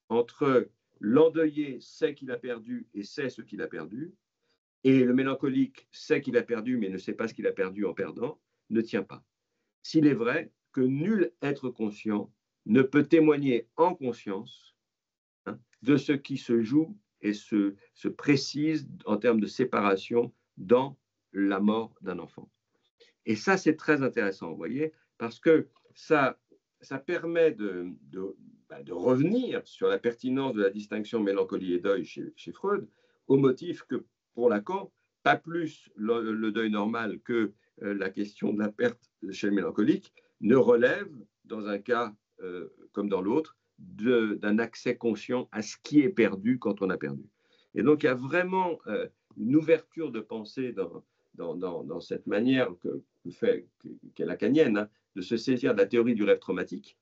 S1: entre l'endeuillé sait qu'il a perdu et sait ce qu'il a perdu, et le mélancolique sait qu'il a perdu mais ne sait pas ce qu'il a perdu en perdant, ne tient pas. S'il est vrai que nul être conscient ne peut témoigner en conscience de ce qui se joue et se précise en termes de séparation dans la mort d'un enfant. Et ça, c'est très intéressant, vous voyez, parce que ça permet de revenir sur la pertinence de la distinction mélancolie et deuil chez Freud, au motif que pour Lacan, pas plus le deuil normal que la question de la perte chez le mélancolique ne relève, dans un cas comme dans l'autre, d'un accès conscient à ce qui est perdu quand on a perdu. Et donc, il y a vraiment une ouverture de pensée dans cette manière qu'est lacanienne, de se saisir de la théorie du rêve traumatique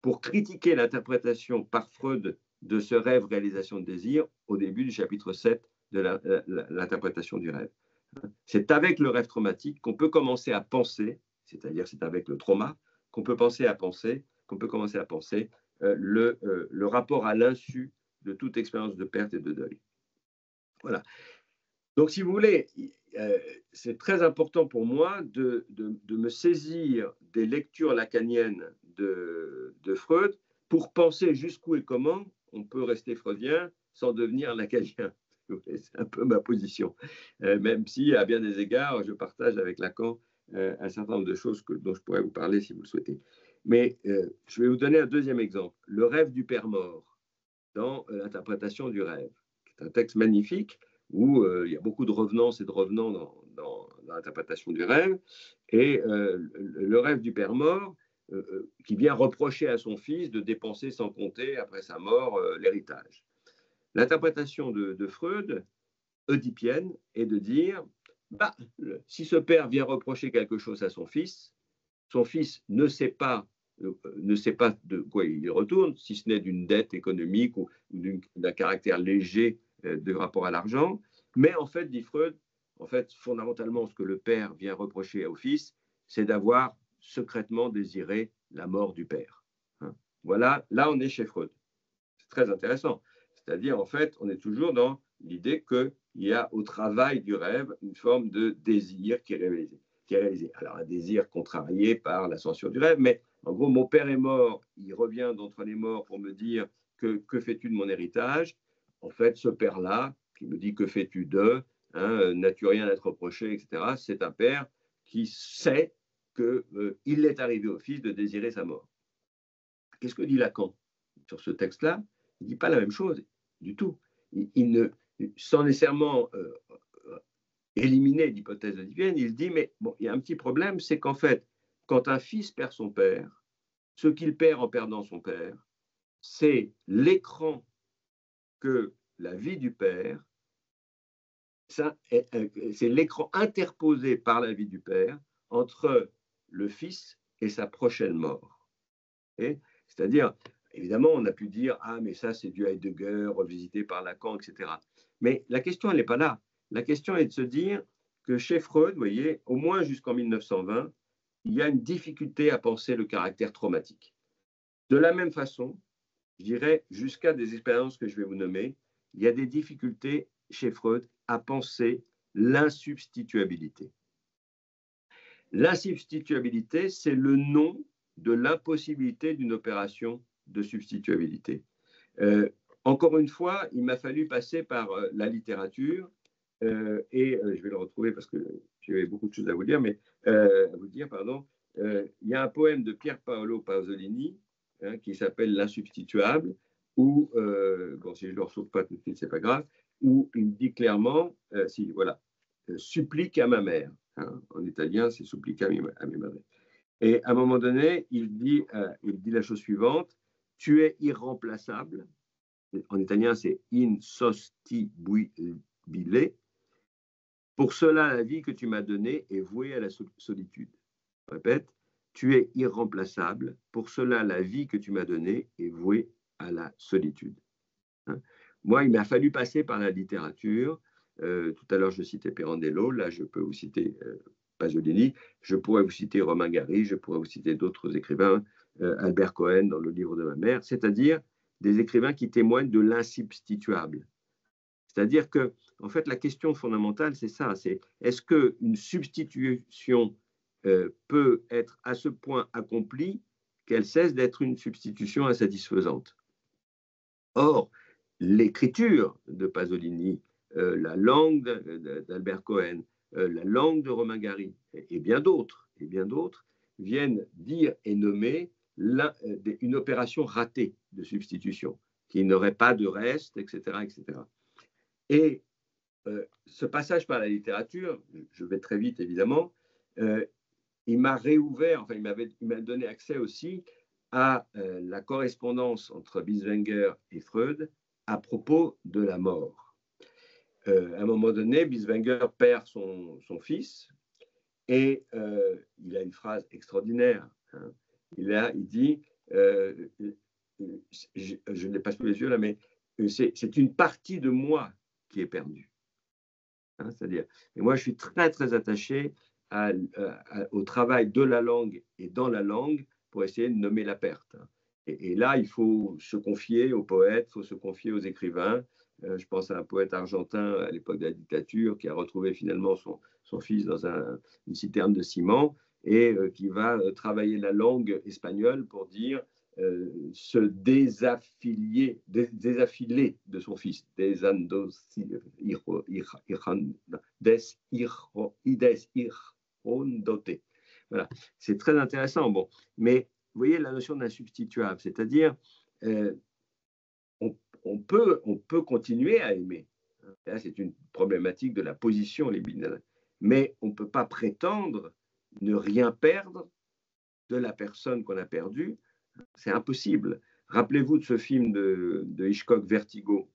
S1: pour critiquer l'interprétation par Freud de ce rêve réalisation de désir au début du chapitre 7 de l'interprétation du rêve. C'est avec le rêve traumatique qu'on peut commencer à penser, c'est-à-dire c'est avec le trauma, qu'on peut commencer à penser le rapport à l'insu de toute expérience de perte et de deuil. Voilà. Donc, si vous voulez, c'est très important pour moi de me saisir des lectures lacaniennes de Freud pour penser jusqu'où et comment on peut rester freudien sans devenir lacanien. C'est un peu ma position, même si à bien des égards, je partage avec Lacan un certain nombre de choses dont je pourrais vous parler si vous le souhaitez. Mais je vais vous donner un deuxième exemple, le rêve du père mort dans l'interprétation du rêve, qui est un texte magnifique où il y a beaucoup de revenances et de revenants dans l'interprétation du rêve. Et le rêve du père mort, qui vient reprocher à son fils de dépenser sans compter, après sa mort, l'héritage. L'interprétation de Freud, oedipienne, est de dire, bah, si ce père vient reprocher quelque chose à son fils ne sait pas de quoi il retourne, si ce n'est d'une dette économique ou d'un caractère léger de rapport à l'argent. Mais en fait, dit Freud, en fait, fondamentalement, ce que le père vient reprocher au fils, c'est d'avoir secrètement désiré la mort du père. Voilà, là, on est chez Freud. C'est très intéressant. C'est-à-dire, en fait, on est toujours dans l'idée qu'il y a au travail du rêve une forme de désir qui est réalisé. Alors, un désir contrarié par l'ascension du rêve, mais en gros, mon père est mort, il revient d'entre les morts pour me dire que fais-tu de mon héritage? En fait, ce père-là, qui me dit que fais-tu d'eux, n'as-tu rien à te reprocher, etc., c'est un père qui sait qu'il est arrivé au fils de désirer sa mort. Qu'est-ce que dit Lacan sur ce texte-là? Il ne dit pas la même chose du tout. Il ne, sans nécessairement éliminer l'hypothèse oedipienne, il dit, mais bon, il y a un petit problème, c'est qu'en fait, quand un fils perd son père, ce qu'il perd en perdant son père, c'est l'écran que la vie du père, c'est l'écran interposé par la vie du père entre le fils et sa prochaine mort. C'est-à-dire, évidemment, on a pu dire, ah, mais ça, c'est du Heidegger, revisité par Lacan, etc. Mais la question, elle n'est pas là. La question est de se dire que chez Freud, vous voyez, au moins jusqu'en 1920, il y a une difficulté à penser le caractère traumatique. De la même façon, je dirais, jusqu'à des expériences que je vais vous nommer, il y a des difficultés chez Freud à penser l'insubstituabilité. L'insubstituabilité, c'est le nom de l'impossibilité d'une opération de substituabilité. Encore une fois, il m'a fallu passer par la littérature et je vais le retrouver parce que j'avais beaucoup de choses à vous dire, il y a un poème de Pier Paolo Pasolini qui s'appelle L'insubstituable, où, bon, si je ne le retrouve pas tout de suite, c'est pas grave, où il dit clairement, supplique à ma mère. En italien, c'est supplica a mi madre. Et à un moment donné, il dit la chose suivante, tu es irremplaçable. En italien, c'est insostituibile. Pour cela, la vie que tu m'as donnée est vouée à la solitude. Je répète, tu es irremplaçable. Pour cela, la vie que tu m'as donnée est vouée à la solitude. Moi, il m'a fallu passer par la littérature. Tout à l'heure, je citais Pirandello. Là, je peux vous citer Pasolini. Je pourrais vous citer Romain Gary. Je pourrais vous citer d'autres écrivains, Albert Cohen dans le livre de ma mère, c'est-à-dire des écrivains qui témoignent de l'insubstituable. C'est-à-dire que, en fait, la question fondamentale, c'est ça, c'est est-ce qu'une substitution peut être à ce point accomplie qu'elle cesse d'être une substitution insatisfaisante? Or, l'écriture de Pasolini, la langue d'Albert Cohen, la langue de Romain Gary et bien d'autres viennent dire et nommer une opération ratée de substitution, qui n'aurait pas de reste, etc. etc. Et ce passage par la littérature, je vais très vite évidemment, il m'a réouvert, enfin il m'a donné accès aussi à la correspondance entre Binswanger et Freud à propos de la mort. À un moment donné, Binswanger perd son fils et il a une phrase extraordinaire. Il dit, je ne l'ai pas sous les yeux là, mais c'est une partie de moi qui est perdue. C'est-à-dire, et moi je suis très très attaché au travail de la langue et dans la langue pour essayer de nommer la perte. Et là, il faut se confier aux poètes, il faut se confier aux écrivains. Je pense à un poète argentin à l'époque de la dictature qui a retrouvé finalement son fils dans une citerne de ciment et qui va travailler la langue espagnole pour dire se désaffiler de son fils. Voilà, c'est très intéressant. Bon, mais vous voyez la notion d'insubstituable, c'est-à-dire euh, on peut continuer à aimer. Là, c'est une problématique de la position libidinale. Mais on ne peut pas prétendre ne rien perdre de la personne qu'on a perdue. C'est impossible. Rappelez-vous de ce film de Hitchcock, Vertigo,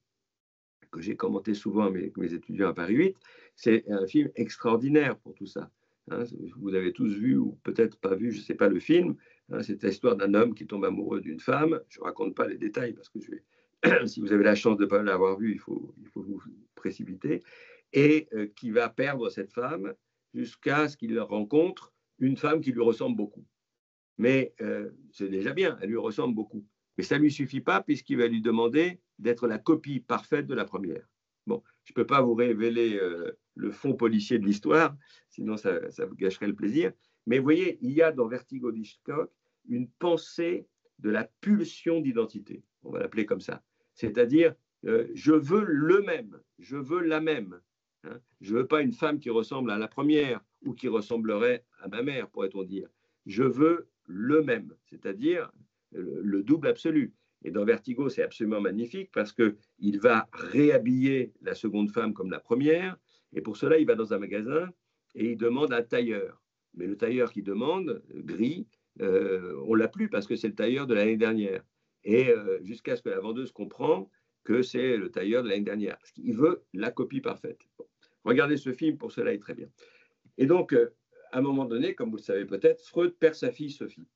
S1: que j'ai commenté souvent avec mes étudiants à Paris 8. C'est un film extraordinaire pour tout ça. Hein, vous avez tous vu ou peut-être pas vu, je ne sais pas, le film. Hein, c'est l'histoire d'un homme qui tombe amoureux d'une femme. Je ne raconte pas les détails parce que si vous avez la chance de ne pas l'avoir vu, il faut vous précipiter. Et qui va perdre cette femme jusqu'à ce qu'il rencontre une femme qui lui ressemble beaucoup. Mais c'est déjà bien, elle lui ressemble beaucoup. Mais ça ne lui suffit pas puisqu'il va lui demander d'être la copie parfaite de la première. Bon, je ne peux pas vous révéler le fond policier de l'histoire, sinon ça vous gâcherait le plaisir. Mais vous voyez, il y a dans Vertigo d'Hitchcock une pensée de la pulsion d'identité, on va l'appeler comme ça. C'est-à-dire, je veux le même, je veux la même. Hein. Je ne veux pas une femme qui ressemble à la première ou qui ressemblerait à ma mère, pourrait-on dire. Je veux le même, c'est-à-dire le double absolu. Et dans Vertigo, c'est absolument magnifique parce qu'il va réhabiller la seconde femme comme la première. Et pour cela, il va dans un magasin et il demande un tailleur. Mais le tailleur qu'il demande, gris, on ne l'a plus parce que c'est le tailleur de l'année dernière. Et jusqu'à ce que la vendeuse comprend que c'est le tailleur de l'année dernière. Parce qu'il veut la copie parfaite. Bon. Regardez ce film, pour cela est très bien. Et donc, à un moment donné, comme vous le savez peut-être, Freud perd sa fille Sophie.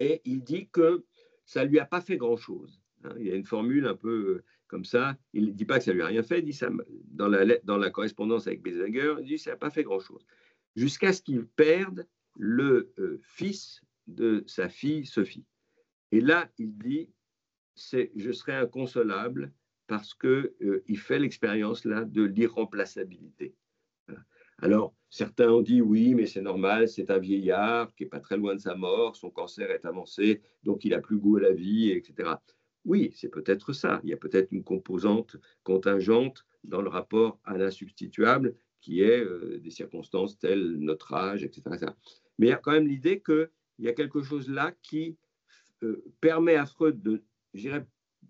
S1: Et il dit que ça ne lui a pas fait grand-chose. Hein. Il y a une formule un peu comme ça. Il ne dit pas que ça ne lui a rien fait. Il dit ça, dans la correspondance avec Bézinger, il dit que ça n'a pas fait grand-chose. Jusqu'à ce qu'il perde le fils de sa fille Sophie. Et là, il dit, je serai inconsolable parce qu'il fait l'expérience là de l'irremplaçabilité. Alors, certains ont dit oui, mais c'est normal, c'est un vieillard qui n'est pas très loin de sa mort, son cancer est avancé, donc il n'a plus goût à la vie, etc. Oui, c'est peut-être ça. Il y a peut-être une composante contingente dans le rapport à l'insubstituable qui est des circonstances telles notre âge, etc. Mais il y a quand même l'idée qu'il y a quelque chose là qui permet à Freud de, je ne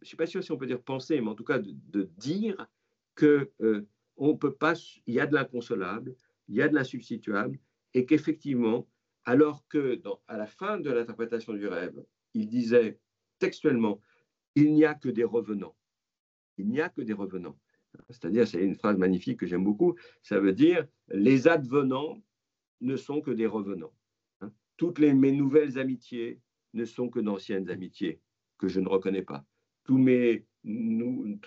S1: suis pas sûr si on peut dire penser, mais en tout cas de dire que on peut pas, il y a de l'inconsolable, il y a de l'insubstituable, et qu'effectivement, alors que à la fin de l'interprétation du rêve, il disait textuellement, il n'y a que des revenants. Il n'y a que des revenants. C'est-à-dire, c'est une phrase magnifique que j'aime beaucoup, ça veut dire, les advenants ne sont que des revenants. Toutes mes nouvelles amitiés ne sont que d'anciennes amitiés que je ne reconnais pas. Toutes mes nouvelles,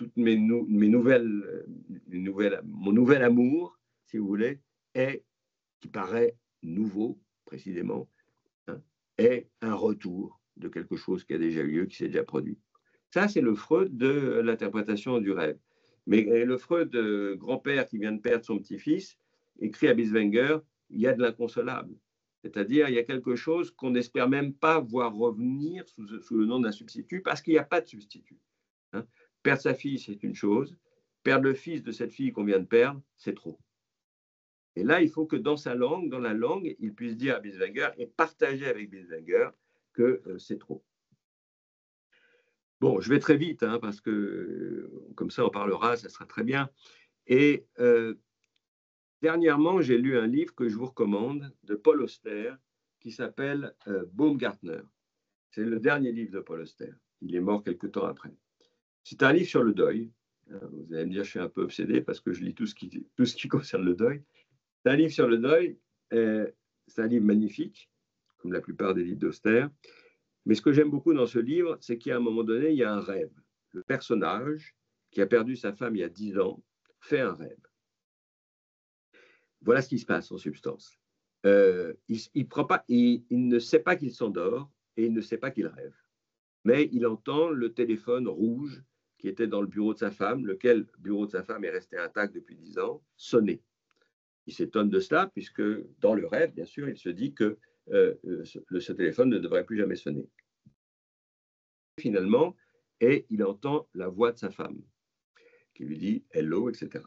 S1: mon nouvel amour, si vous voulez, qui paraît nouveau, précisément, hein, est un retour de quelque chose qui a déjà eu lieu, qui s'est déjà produit. Ça, c'est le Freud de l'interprétation du rêve. Mais le Freud, grand-père qui vient de perdre son petit-fils, écrit à Bieswanger, il y a de l'inconsolable. C'est-à-dire, il y a quelque chose qu'on n'espère même pas voir revenir sous le nom d'un substitut, parce qu'il n'y a pas de substitut. Hein. Perdre sa fille, c'est une chose. Perdre le fils de cette fille qu'on vient de perdre, c'est trop. Et là, il faut que dans la langue, il puisse dire à Bieswanger et partager avec Bieswanger que c'est trop. Bon, je vais très vite, hein, parce que comme ça, on parlera, ça sera très bien. Et dernièrement, j'ai lu un livre que je vous recommande de Paul Auster qui s'appelle Baumgartner. C'est le dernier livre de Paul Auster. Il est mort quelque temps après. C'est un livre sur le deuil. Vous allez me dire, je suis un peu obsédé parce que je lis tout ce qui concerne le deuil. C'est un livre sur le deuil. C'est un livre magnifique, comme la plupart des livres d'Auster. Mais ce que j'aime beaucoup dans ce livre, c'est qu'à un moment donné, il y a un rêve. Le personnage, qui a perdu sa femme il y a 10 ans, fait un rêve. Voilà ce qui se passe en substance. Il ne sait pas qu'il s'endort et il ne sait pas qu'il rêve. mais il entend le téléphone rouge qui était dans le bureau de sa femme, lequel bureau de sa femme est resté intact depuis 10 ans, sonner. Il s'étonne de cela, puisque dans le rêve, bien sûr, il se dit que ce téléphone ne devrait plus jamais sonner. Finalement, et il entend la voix de sa femme qui lui dit hello, etc.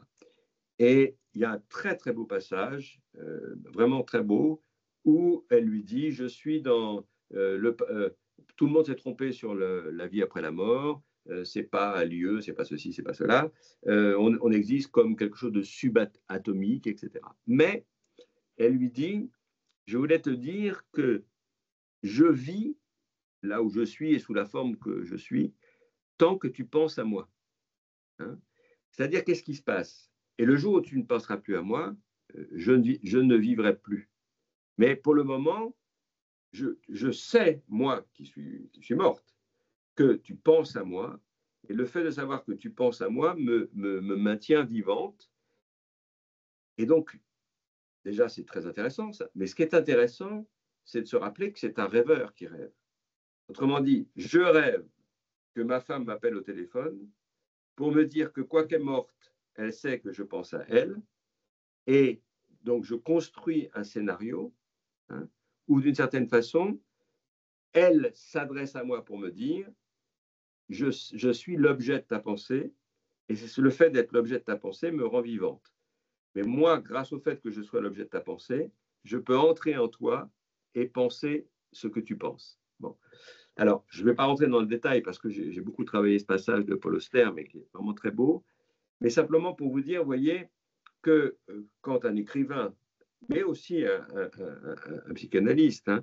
S1: Et il y a un très très beau passage, vraiment très beau, où elle lui dit je suis dans tout le monde s'est trompé sur la vie après la mort, c'est pas lieu, c'est pas ceci, c'est pas cela, on existe comme quelque chose de subatomique, etc. Mais elle lui dit je voulais te dire que je vis là où je suis et sous la forme que je suis tant que tu penses à moi. Hein. C'est-à-dire, qu'est-ce qui se passe? Et le jour où tu ne penseras plus à moi, je ne vivrai plus. Mais pour le moment, je sais, moi qui suis morte, que tu penses à moi. Et le fait de savoir que tu penses à moi me maintient vivante. Et donc, déjà, c'est très intéressant ça. Mais ce qui est intéressant, c'est de se rappeler que c'est un rêveur qui rêve. Autrement dit, je rêve que ma femme m'appelle au téléphone pour me dire que quoi qu'elle morte, elle sait que je pense à elle. Et donc, je construis un scénario, hein, où d'une certaine façon, elle s'adresse à moi pour me dire, je suis l'objet de ta pensée, et c'est le fait d'être l'objet de ta pensée me rend vivante. Mais moi, grâce au fait que je sois l'objet de ta pensée, je peux entrer en toi et penser ce que tu penses. Bon. Alors, je ne vais pas rentrer dans le détail parce que j'ai beaucoup travaillé ce passage de Paul Auster, mais qui est vraiment très beau. Mais simplement pour vous dire, vous voyez, que quand un écrivain, mais aussi un psychanalyste, hein,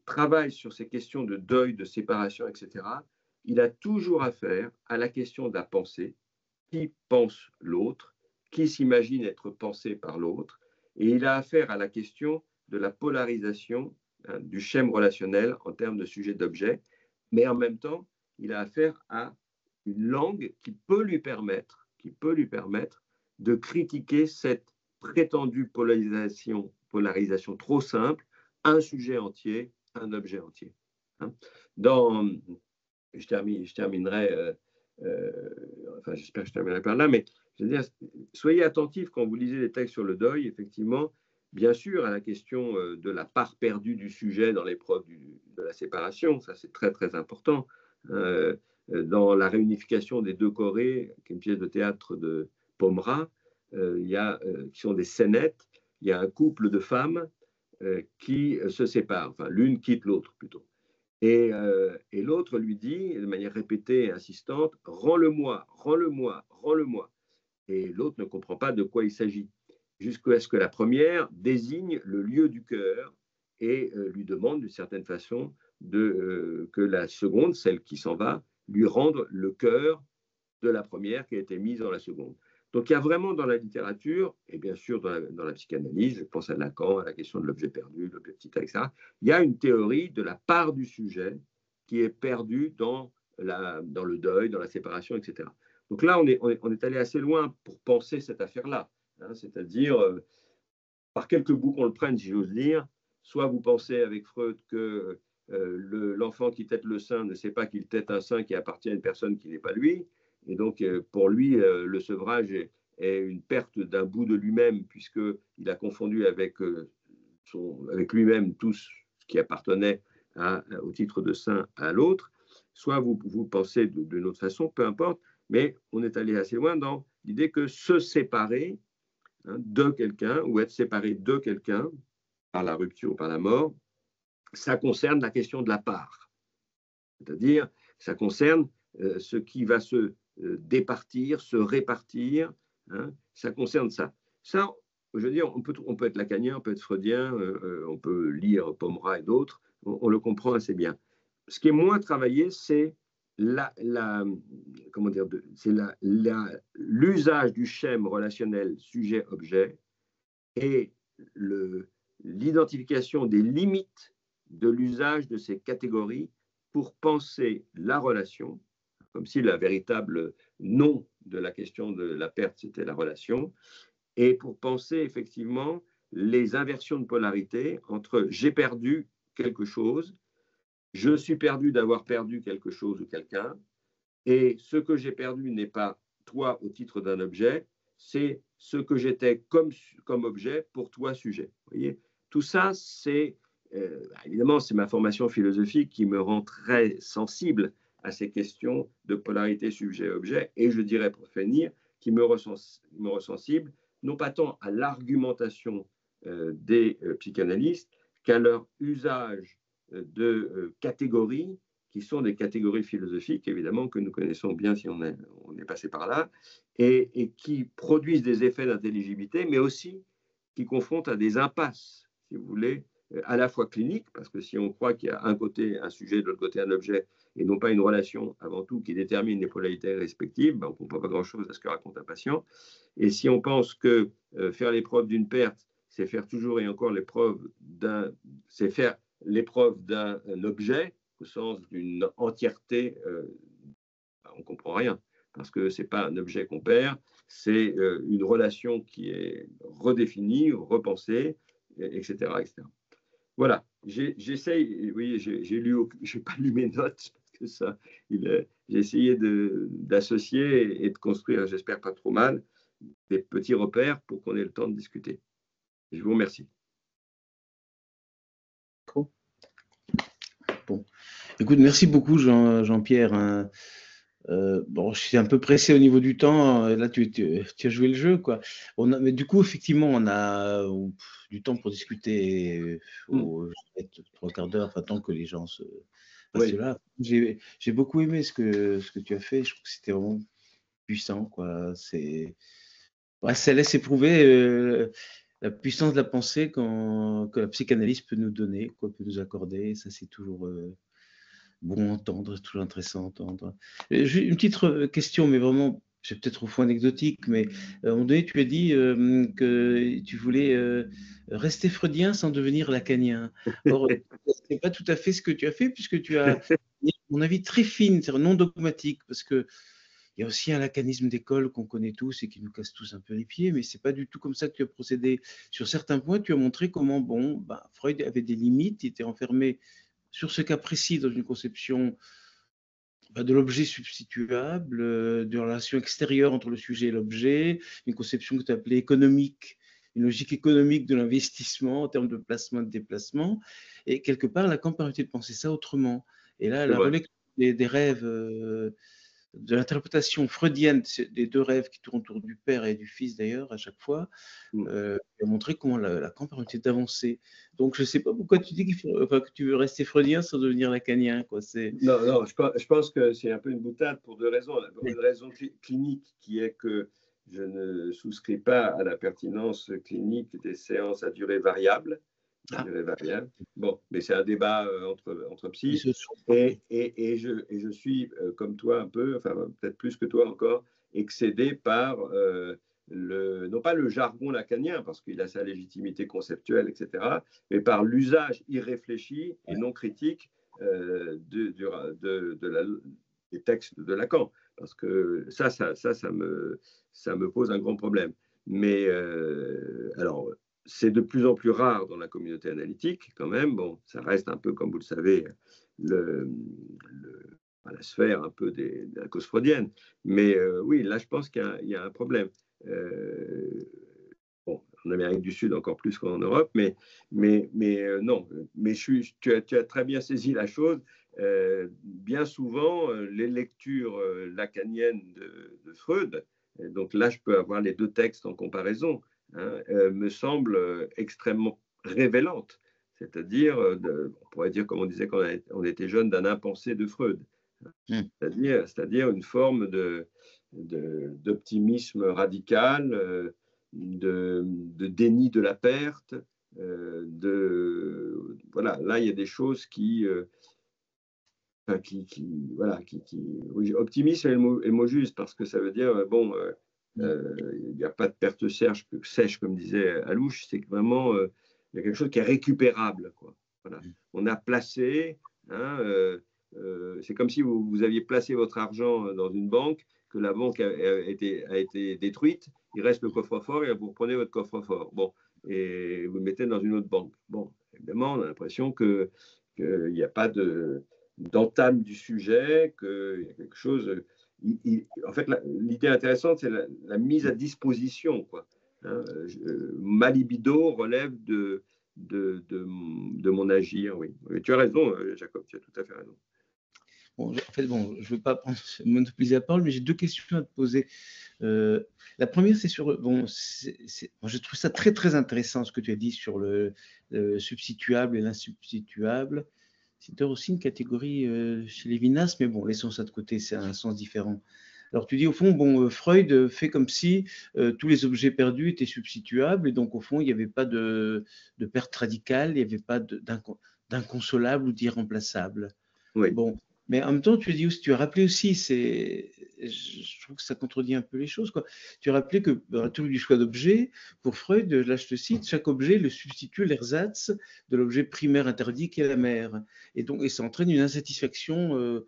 S1: travaille sur ces questions de deuil, de séparation, etc., il a toujours affaire à la question de la pensée, qui pense l'autre, qui s'imagine être pensé par l'autre, et il a affaire à la question de la polarisation, hein, du schème relationnel en termes de sujet d'objet, mais en même temps, il a affaire à une langue qui peut lui permettre de critiquer cette prétendue polarisation trop simple, un sujet entier, un objet entier. Hein. Dans, je terminerai, enfin j'espère que je terminerai par là, mais je veux dire, soyez attentifs quand vous lisez les textes sur le deuil, effectivement, bien sûr, à la question de la part perdue du sujet dans l'épreuve de la séparation, ça c'est très très important. Dans la réunification des deux Corées, qui est une pièce de théâtre de Pomera, qui sont des scénettes, il y a un couple de femmes qui se séparent, enfin l'une quitte l'autre plutôt. Et l'autre lui dit, de manière répétée et insistante, rends-le-moi, rends-le-moi, rends-le-moi. Et l'autre ne comprend pas de quoi il s'agit, jusqu'à ce que la première désigne le lieu du cœur et lui demande d'une certaine façon que la seconde, celle qui s'en va, lui rende le cœur de la première qui a été mise dans la seconde. Donc il y a vraiment dans la littérature, et bien sûr dans la psychanalyse, je pense à Lacan, à la question de l'objet perdu, l'objet petit, etc., il y a une théorie de la part du sujet qui est perdue dans le deuil, dans la séparation, etc. Donc là, on est allé assez loin pour penser cette affaire-là, hein, c'est-à-dire, par quelques bouts qu'on le prenne, si j'ose dire, soit vous pensez avec Freud que l'enfant qui tète le sein ne sait pas qu'il tète un sein qui appartient à une personne qui n'est pas lui, et donc pour lui, le sevrage est une perte d'un bout de lui-même, puisqu'il a confondu avec lui-même tout ce qui appartenait au titre de sein à l'autre. Soit vous pensez d'une autre façon, peu importe, mais on est allé assez loin dans l'idée que se séparer, hein, de quelqu'un ou être séparé de quelqu'un par la rupture ou par la mort, ça concerne la question de la part. C'est-à-dire, ça concerne ce qui va se départir, se répartir, hein, ça concerne ça. Ça, je veux dire, on peut être lacanien, on peut être freudien, on peut lire Pomera et d'autres, on le comprend assez bien. Ce qui est moins travaillé, c'est comment dire, c'est l'usage du schème relationnel sujet-objet et l'identification des limites de l'usage de ces catégories pour penser la relation, comme si le véritable nom de la question de la perte, c'était la relation, et pour penser effectivement les inversions de polarité entre j'ai perdu quelque chose je suis perdu d'avoir perdu quelque chose ou quelqu'un, et ce que j'ai perdu n'est pas toi au titre d'un objet, c'est ce que j'étais comme objet pour toi sujet. Vous voyez, tout ça, c'est évidemment, c'est ma formation philosophique qui me rend très sensible à ces questions de polarité sujet-objet, et je dirais pour finir, qui me rend sensible, non pas tant à l'argumentation des psychanalystes qu'à leur usage de catégories qui sont des catégories philosophiques, évidemment, que nous connaissons bien si on est passé par là, et qui produisent des effets d'intelligibilité, mais aussi qui confrontent à des impasses, si vous voulez, à la fois cliniques, parce que si on croit qu'il y a un côté un sujet, de l'autre côté un objet, et non pas une relation avant tout qui détermine les polarités respectives, ben on ne comprend pas grand-chose à ce que raconte un patient. Et si on pense que faire l'épreuve d'une perte, c'est faire toujours et encore c'est faire l'épreuve d'un objet, au sens d'une entièreté, on ne comprend rien, parce que ce n'est pas un objet qu'on perd, c'est une relation qui est redéfinie, repensée, etc. etc. Voilà, j'essaye, oui, j'ai pas lu mes notes, parce que ça, j'ai essayé d'associer et de construire, j'espère pas trop mal, des petits repères pour qu'on ait le temps de discuter. Je vous remercie.
S2: Bon. Écoute, merci beaucoup Jean-Pierre. Hein. Bon, je suis un peu pressé au niveau du temps. Là, tu as joué le jeu, quoi. Mais du coup, effectivement, on a du temps pour discuter peut-être 3/4 d'heure, enfin, tant que les gens se passent là. J'ai beaucoup aimé ce que tu as fait. Je trouve que c'était vraiment puissant, quoi. Ça laisse éprouver la puissance de la pensée que la psychanalyse peut nous donner, quoi, peut nous accorder. Ça, c'est toujours bon à entendre, toujours intéressant à entendre. J'ai une petite question, mais vraiment, c'est peut-être au fond anecdotique, mais à un moment donné, tu as dit que tu voulais rester freudien sans devenir lacanien. Or, ce n'est pas tout à fait ce que tu as fait, puisque tu as, à mon avis, très fine, c'est-à-dire non dogmatique, parce que il y a aussi un lacanisme d'école qu'on connaît tous et qui nous casse tous un peu les pieds, mais c'est pas du tout comme ça que tu as procédé. Sur certains points, tu as montré comment Freud avait des limites, il était enfermé sur ce cas précis dans une conception de l'objet substituable, de relation extérieure entre le sujet et l'objet, une conception que tu appelais économique, une logique économique de l'investissement en termes de placement et de déplacement. Et quelque part, Lacan permettait de penser ça autrement. Et là, la relecture des rêves, de l'interprétation freudienne des deux rêves qui tournent autour du père et du fils d'ailleurs à chaque fois, a montré comment Lacan permettait d'avancer. Donc je ne sais pas pourquoi tu dis que tu veux rester freudien sans devenir lacanien. Quoi.
S1: Non, je pense que c'est un peu une boutade pour deux raisons. Une raison clinique qui est que je ne souscris pas à la pertinence clinique des séances à durée variable. Bon, mais c'est un débat entre psy. Et je suis, comme toi un peu, enfin peut-être plus que toi encore, excédé par non pas le jargon lacanien, parce qu'il a sa légitimité conceptuelle, etc., mais par l'usage irréfléchi et non critique des textes de Lacan. Parce que ça me pose un grand problème. Mais alors, c'est de plus en plus rare dans la communauté analytique, quand même. Bon, ça reste un peu, comme vous le savez, la sphère un peu de la cause freudienne. Mais oui, là, je pense qu'il y a un problème. Bon, en Amérique du Sud encore plus qu'en Europe, mais non. Mais tu as très bien saisi la chose. Bien souvent, les lectures lacaniennes de Freud, donc là, je peux avoir les deux textes en comparaison, hein, me semblent extrêmement révélantes. C'est-à-dire, on pourrait dire, comme on disait quand on était jeune, d'un impensé de Freud. C'est-à-dire une forme d'optimisme radical, de déni de la perte. Voilà, là, il y a des choses oui, optimisme est le mot juste, parce que ça veut dire, bon, il n'y a pas de perte sèche, comme disait Alouche, c'est que vraiment, il y a quelque chose qui est récupérable, quoi. Voilà. On a placé, hein, c'est comme si vous aviez placé votre argent dans une banque, que la banque a été détruite, il reste le coffre-fort et vous reprenez votre coffre-fort. Bon, et vous le mettez dans une autre banque. Bon, évidemment, on a l'impression que qu'il n'y a pas d'entame du sujet, qu'il y a quelque chose. En fait, l'idée intéressante, c'est la mise à disposition, quoi. Hein, ma libido relève de mon agir, oui. Et tu as raison, Jacob, tu as tout à fait raison.
S2: Bon, en fait, bon, je ne veux pas monopoliser la parole, mais j'ai deux questions à te poser. La première, c'est sur. Bon, je trouve ça très, très intéressant ce que tu as dit sur le substituable et l'insubstituable. C'est aussi une catégorie chez Lévinas, mais bon, laissons ça de côté, c'est un sens différent. Alors, tu dis au fond, bon, Freud fait comme si tous les objets perdus étaient substituables, et donc au fond, il n'y avait pas de perte radicale, il n'y avait pas d'inconsolable ou d'irremplaçable.
S1: Oui.
S2: Bon, mais en même temps, tu as rappelé aussi, je trouve que ça contredit un peu les choses, quoi. Tu as rappelé que dans la théorie du choix d'objet, pour Freud, là je te cite, chaque objet le substitue l'ersatz de l'objet primaire interdit qui est la mère. Et donc, ça entraîne une insatisfaction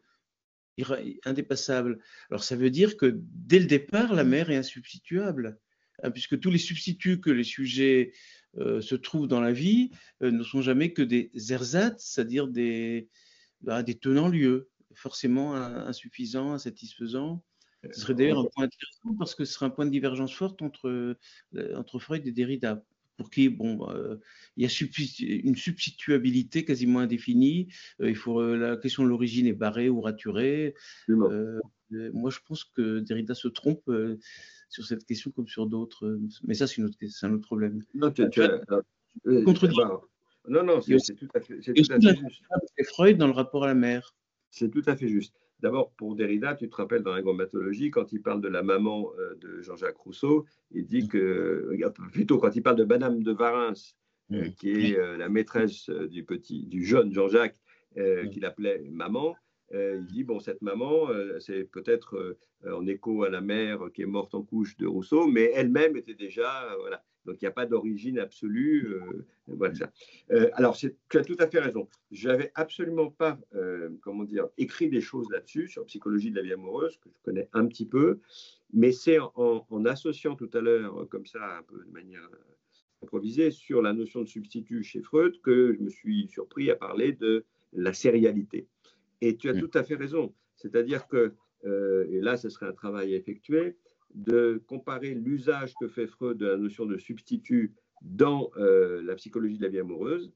S2: indépassable. Alors ça veut dire que dès le départ, la mère est insubstituable, hein, puisque tous les substituts que les sujets se trouvent dans la vie ne sont jamais que des ersatz, c'est-à-dire des tenants-lieux, forcément insuffisants, insatisfaisants. Ce serait d'ailleurs un point intéressant parce que ce serait un point de divergence forte entre Freud et Derrida, pour qui, bon, il y a une substituabilité quasiment indéfinie. Il faut, la question de l'origine est barrée ou raturée. Moi, je pense que Derrida se trompe sur cette question comme sur d'autres, mais ça, c'est un autre problème.
S1: Non, non, c'est tout à fait juste.
S2: C'est Freud dans le rapport à la mère.
S1: C'est tout à fait juste. D'abord, pour Derrida, tu te rappelles dans la grammatologie, quand il parle de la maman de Jean-Jacques Rousseau, il dit que, plutôt quand il parle de Madame de Varins, qui est la maîtresse du jeune Jean-Jacques, qu'il appelait maman, il dit, bon, cette maman, c'est peut-être en écho à la mère qui est morte en couche de Rousseau, mais elle-même était déjà, voilà. Donc, il n'y a pas d'origine absolue. Voilà ça. Alors, tu as tout à fait raison. Je n'avais absolument pas, écrit des choses là-dessus, sur psychologie de la vie amoureuse, que je connais un petit peu, mais c'est en associant tout à l'heure, comme ça, un peu de manière improvisée, sur la notion de substitut chez Freud, que je me suis surpris à parler de la sérialité. Et tu as tout à fait raison. C'est-à-dire que, et là, ce serait un travail à effectuer, de comparer l'usage que fait Freud de la notion de substitut dans la psychologie de la vie amoureuse.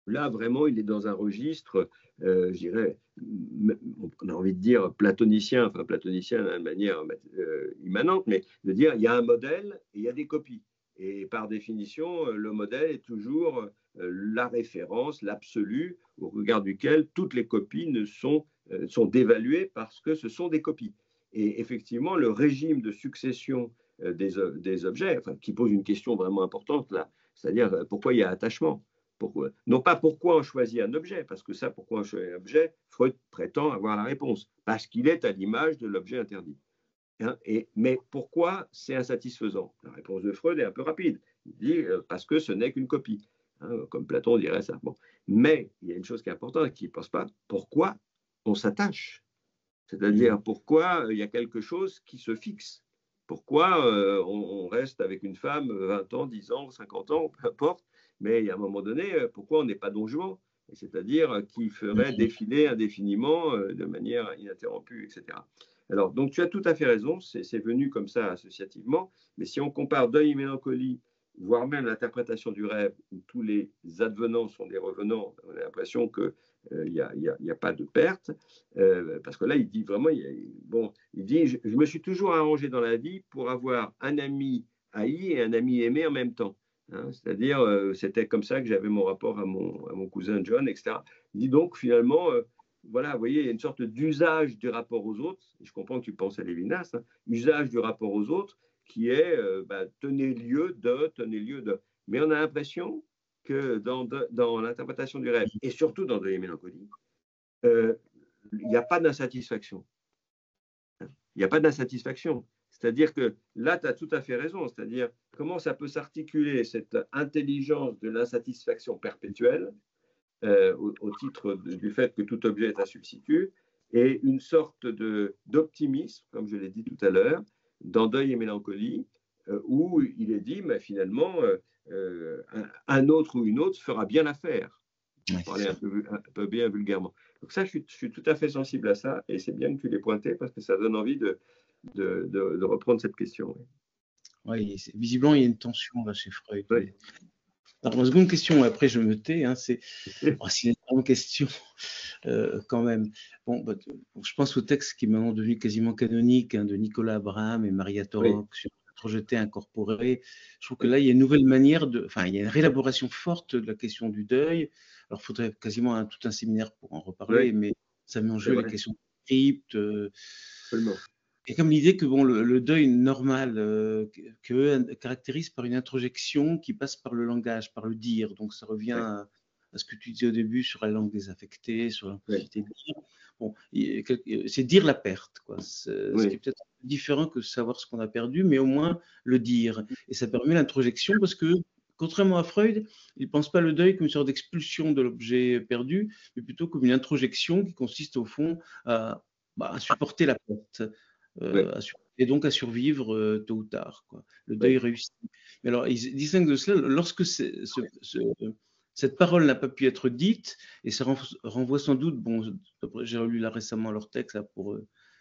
S1: Là, vraiment, il est dans un registre, je dirais, on a envie de dire platonicien de manière immanente, mais de dire il y a un modèle et il y a des copies. Et par définition, le modèle est toujours la référence, l'absolu, au regard duquel toutes les copies sont dévaluées parce que ce sont des copies. Et effectivement, le régime de succession des objets, qui pose une question vraiment importante là, c'est-à-dire pourquoi il y a attachement. Pourquoi, non pas pourquoi on choisit un objet, parce que ça, pourquoi on choisit un objet, Freud prétend avoir la réponse, parce qu'il est à l'image de l'objet interdit. Hein, mais pourquoi c'est insatisfaisant? La réponse de Freud est un peu rapide. Il dit parce que ce n'est qu'une copie, hein, comme Platon dirait ça. Bon. Mais il y a une chose qui est importante, qui ne pense pas, pourquoi on s'attache? C'est-à-dire pourquoi il y a quelque chose qui se fixe? Pourquoi on reste avec une femme 20 ans, 10 ans, 50 ans, peu importe, mais il y a un moment donné, pourquoi on n'est pas Don Juan? C'est-à-dire qui ferait défiler indéfiniment de manière ininterrompue, etc. Alors, donc tu as tout à fait raison, c'est venu comme ça associativement, mais si on compare deuil et mélancolie, voire même l'interprétation du rêve, où tous les advenants sont des revenants, on a l'impression qu'il n'y a pas de perte, parce que là, il dit vraiment, il dit, je me suis toujours arrangé dans la vie pour avoir un ami haï et un ami aimé en même temps. Hein, c'est-à-dire, c'était comme ça que j'avais mon rapport à mon cousin John, etc. Il dit donc, finalement, voilà, vous voyez, il y a une sorte d'usage du rapport aux autres, et je comprends que tu penses à Lévinas, hein, usage du rapport aux autres, qui est tenez lieu de. Mais on a l'impression que dans l'interprétation du rêve, et surtout dans Deuil et mélancolie, il n'y a pas d'insatisfaction. Il n'y a pas d'insatisfaction. C'est-à-dire que là, tu as tout à fait raison. C'est-à-dire comment ça peut s'articuler, cette intelligence de l'insatisfaction perpétuelle, au titre du fait que tout objet est un substitut, et une sorte d'optimisme, comme je l'ai dit tout à l'heure, dans Deuil et mélancolie, où il est dit, mais finalement, un autre ou une autre fera bien l'affaire.
S2: Ouais,
S1: pour
S2: c'est
S1: aller
S2: ça.
S1: un peu bien vulgairement. Donc ça, je suis tout à fait sensible à ça, et c'est bien que tu l'aies pointé parce que ça donne envie de reprendre cette question.
S2: Ouais, visiblement, il y a une tension là chez Freud.
S1: Oui.
S2: Alors, ma seconde question, après je me tais, hein, c'est une grande question quand même. Bon, je pense au texte qui est maintenant devenu quasiment canonique, hein, de Nicolas Abraham et Maria
S1: Oui,
S2: Torok sur Rejeté, incorporé. Je trouve que
S1: oui,
S2: là, il y a une nouvelle manière enfin, il y a une réélaboration forte de la question du deuil. Alors, il faudrait quasiment tout un séminaire pour en reparler,
S1: oui,
S2: mais ça met en
S1: c'est
S2: jeu les
S1: vrai,
S2: questions de crypte,
S1: absolument.
S2: et comme l'idée que bon, le deuil normal caractérise par une introjection qui passe par le langage, par le dire. Donc ça revient
S1: Oui,
S2: à ce que tu disais au début sur la langue désaffectée, sur
S1: oui,
S2: l'impossibilité de dire. Bon, c'est dire la perte, quoi. Ce qui est
S1: oui,
S2: peut-être différent que savoir ce qu'on a perdu, mais au moins le dire. Et ça permet l'introjection parce que, contrairement à Freud, il ne pense pas le deuil comme une sorte d'expulsion de l'objet perdu, mais plutôt comme une introjection qui consiste au fond à supporter la perte
S1: oui,
S2: et donc à survivre tôt ou tard, quoi. Le deuil
S1: oui,
S2: réussi. Mais alors, ils distinguent de cela lorsque cette parole n'a pas pu être dite, et ça renvoie sans doute, bon, j'ai relu là récemment leur texte là, pour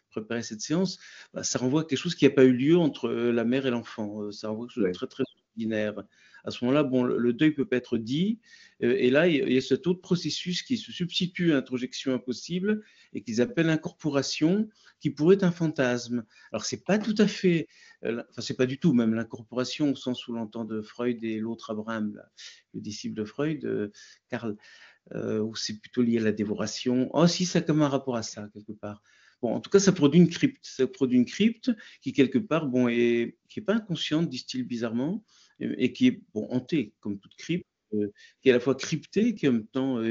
S2: préparer cette séance, bah, ça renvoie à quelque chose qui n'a pas eu lieu entre la mère et l'enfant. Ça renvoie à quelque chose de
S1: oui,
S2: très, très ordinaire. À ce moment-là, bon, le deuil peut pas être dit, et là, il y a cet autre processus qui se substitue à l'introjection impossible et qu'ils appellent l'incorporation, qui pourrait être un fantasme. Alors, c'est pas tout à fait, enfin, c'est pas du tout même l'incorporation au sens où l'entend de Freud et l'autre Abraham, là, le disciple de Freud, Karl, où c'est plutôt lié à la dévoration. Oh, si, ça a comme un rapport à ça, quelque part. Bon, en tout cas, ça produit une crypte. Ça produit une crypte qui, quelque part, bon, qui est pas inconsciente, disent-ils bizarrement, et qui est, bon, hantée, comme toute crypte, qui est à la fois cryptée, qui en même temps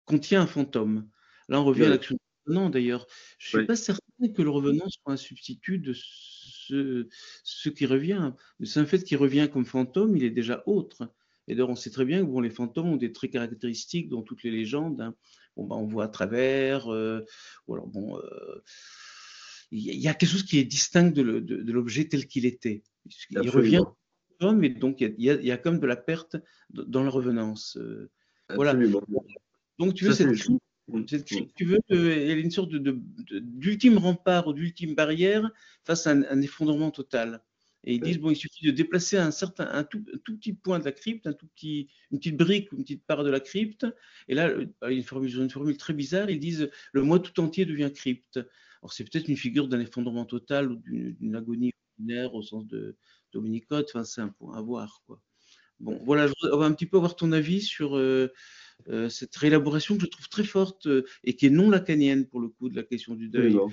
S2: contient un fantôme. Là, on revient à
S1: oui,
S2: l'action du revenant, d'ailleurs. Je ne suis
S1: oui,
S2: pas certain que le revenant soit un substitut de ce qui revient. C'est un fait qu'il revient comme fantôme, il est déjà autre. Et d'ailleurs, on sait très bien que bon, les fantômes ont des traits caractéristiques dans toutes les légendes, hein. Bon, bah, on voit à travers, ou alors bon, il y a quelque chose qui est distinct de l'objet tel qu'il était. Il revient
S1: absolument,
S2: comme homme, et donc il y a comme de la perte dans la revenance. Voilà.
S1: absolument.
S2: Donc, tu veux,
S1: Ça, c'est. Mm,
S2: cette
S1: mm.
S2: crypte, tu veux, elle est une sorte d'ultime rempart ou d'ultime barrière face à un effondrement total. Et ils disent,
S1: Oui,
S2: bon, il suffit de déplacer un tout petit point de la crypte, une petite brique, une petite part de la crypte. Et là, ils ont une formule très bizarre, ils disent, le moi tout entier devient crypte. Alors, c'est peut-être une figure d'un effondrement total ou d'une agonie ordinaire au sens de Dominicotte. Enfin, c'est un point à voir, quoi. Bon, voilà, on va un petit peu avoir ton avis sur cette réélaboration que je trouve très forte et qui est non lacanienne pour le coup de la question du deuil.
S1: absolument.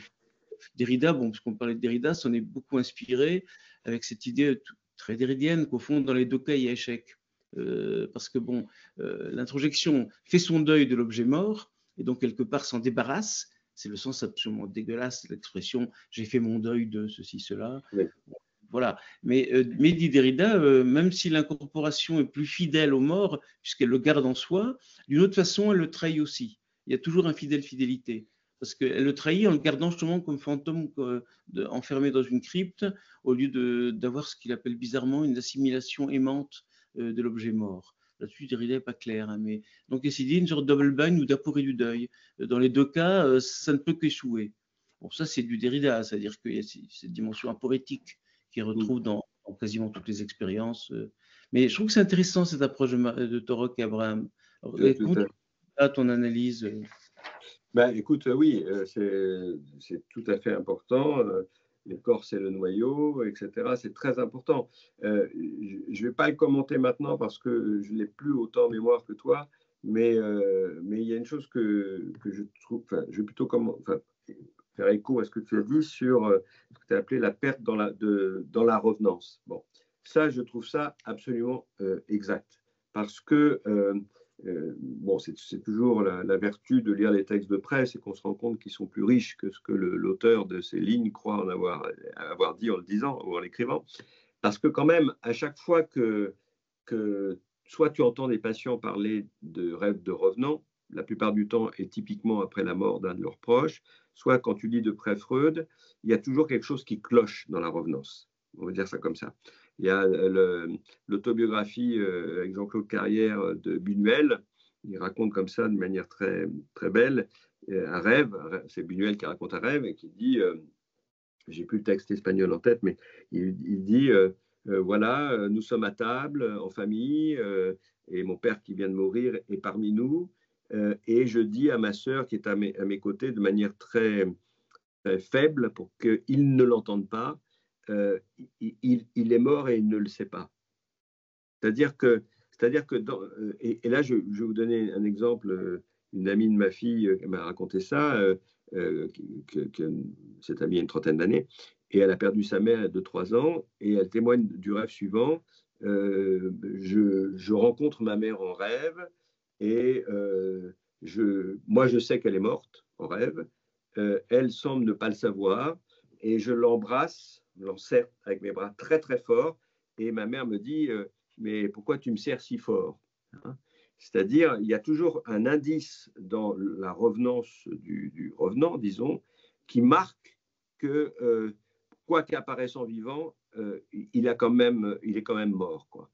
S2: Derrida, bon, puisqu'on parlait de Derrida, s'en est beaucoup inspiré avec cette idée très derridienne qu'au fond, dans les deux cas, il y a échec. Parce que bon, l'introjection fait son deuil de l'objet mort et donc quelque part s'en débarrasse. C'est le sens absolument dégueulasse de l'expression j'ai fait mon deuil de ceci, cela.
S1: Oui,
S2: Voilà. Mais dit Derrida, même si l'incorporation est plus fidèle aux morts, puisqu'elle le garde en soi, d'une autre façon, elle le trahit aussi. Il y a toujours fidélité. Parce qu'elle le trahit en le gardant justement comme fantôme enfermé dans une crypte, au lieu d'avoir ce qu'il appelle bizarrement une assimilation aimante de l'objet mort. Là-dessus, Derrida n'est pas clair. Hein, mais... Donc, c'est une sorte de double bind ou d'aporie du deuil. Dans les deux cas, ça ne peut qu'échouer. Bon, ça, c'est du Derrida, c'est-à-dire qu'il y a cette dimension aporétique qui
S1: mm.
S2: retrouve dans quasiment toutes les expériences. Mais je trouve que c'est intéressant cette approche de Torok et Abraham. Alors,
S1: Tout
S2: comment
S1: à
S2: tu as ton analyse
S1: Ben, écoute, oui, c'est tout à fait important. Le corps, c'est le noyau, etc. C'est très important. Je ne vais pas le commenter maintenant parce que je l'ai plus autant en mémoire que toi, mais il y a une chose que je trouve, enfin, je vais plutôt enfin, faire écho à ce que tu as dit sur ce que tu as appelé la perte dans la revenance. Bon, ça, je trouve ça absolument exact parce que bon, c'est toujours la vertu de lire les textes de presse et qu'on se rend compte qu'ils sont plus riches que ce que l'auteur de ces lignes croit en avoir dit en le disant ou en l'écrivant. Parce que quand même, à chaque fois que soit tu entends des patients parler de rêves de revenants, la plupart du temps et typiquement après la mort d'un de leurs proches, soit quand tu lis de près Freud, il y a toujours quelque chose qui cloche dans la revenance. On va dire ça comme ça. Il y a l'autobiographie avec Jean-Claude Carrière de Buñuel, il raconte comme ça de manière très, très belle un rêve. C'est Buñuel qui raconte un rêve et qui dit, j'ai plus le texte espagnol en tête, mais il dit voilà, nous sommes à table en famille et mon père qui vient de mourir est parmi nous. Et je dis à ma sœur qui est à mes côtés de manière très, très faible pour qu'il ne l'entende pas, il est mort et il ne le sait pas. C'est-à-dire que et là, je vais vous donner un exemple. Une amie de ma fille m'a raconté ça, que cette amie a une trentaine d'années, et elle a perdu sa mère à 2-3 ans, et elle témoigne du rêve suivant. Je rencontre ma mère en rêve, et moi, je sais qu'elle est morte en rêve. Elle semble ne pas le savoir, et je l'embrasse, l'enserre avec mes bras très, très fort, et ma mère me dit mais pourquoi tu me serres si fort, hein? C'est-à-dire, il y a toujours un indice dans la revenance du revenant, disons, qui marque que, quoi qu'apparaisse en vivant, il est quand même mort, quoi.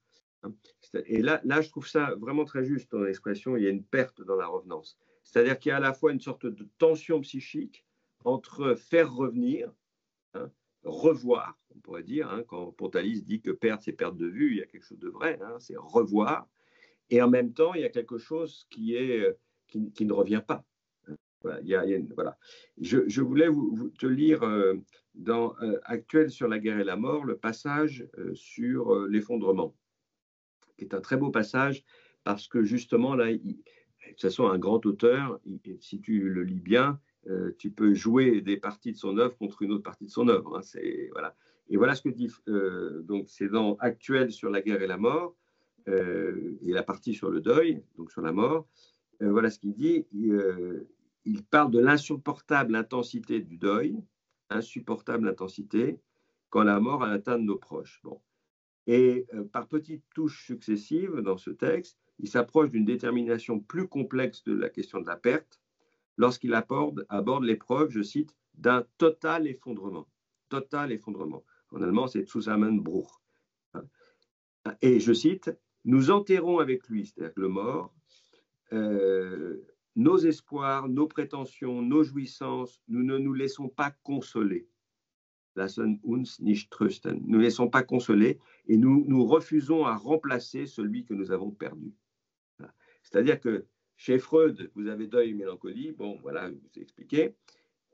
S1: Et là, je trouve ça vraiment très juste dans l'expression, il y a une perte dans la revenance. C'est-à-dire qu'il y a à la fois une sorte de tension psychique entre faire revenir, hein, revoir, on pourrait dire, hein, quand Pontalis dit que perdre, c'est perdre de vue, il y a quelque chose de vrai, hein, c'est revoir, et en même temps, il y a quelque chose qui ne revient pas. Voilà, voilà. Je voulais te lire dans Actuel sur la guerre et la mort, le passage sur l'effondrement, qui est un très beau passage, parce que justement, là, de toute façon, un grand auteur, si tu le lis bien, tu peux jouer des parties de son œuvre contre une autre partie de son œuvre, hein, voilà. Et voilà ce que dit, donc c'est dans Actuel sur la guerre et la mort, et la partie sur le deuil, donc sur la mort. Voilà ce qu'il dit. Il parle de l'insupportable intensité du deuil, insupportable intensité, quand la mort a atteint nos proches. Bon. Et par petites touches successives dans ce texte, il s'approche d'une détermination plus complexe de la question de la perte lorsqu'il aborde l'épreuve, je cite, d'un total effondrement. Total effondrement. En allemand, c'est Zusammenbruch. Et je cite, nous enterrons avec lui, c'est-à-dire le mort, nos espoirs, nos prétentions, nos jouissances, nous ne nous laissons pas consoler. Lassen uns nicht trösten. Nous ne laissons pas consoler et nous refusons à remplacer celui que nous avons perdu. Voilà. C'est-à-dire que chez Freud, vous avez deuil et mélancolie, bon, voilà, je vous ai expliqué.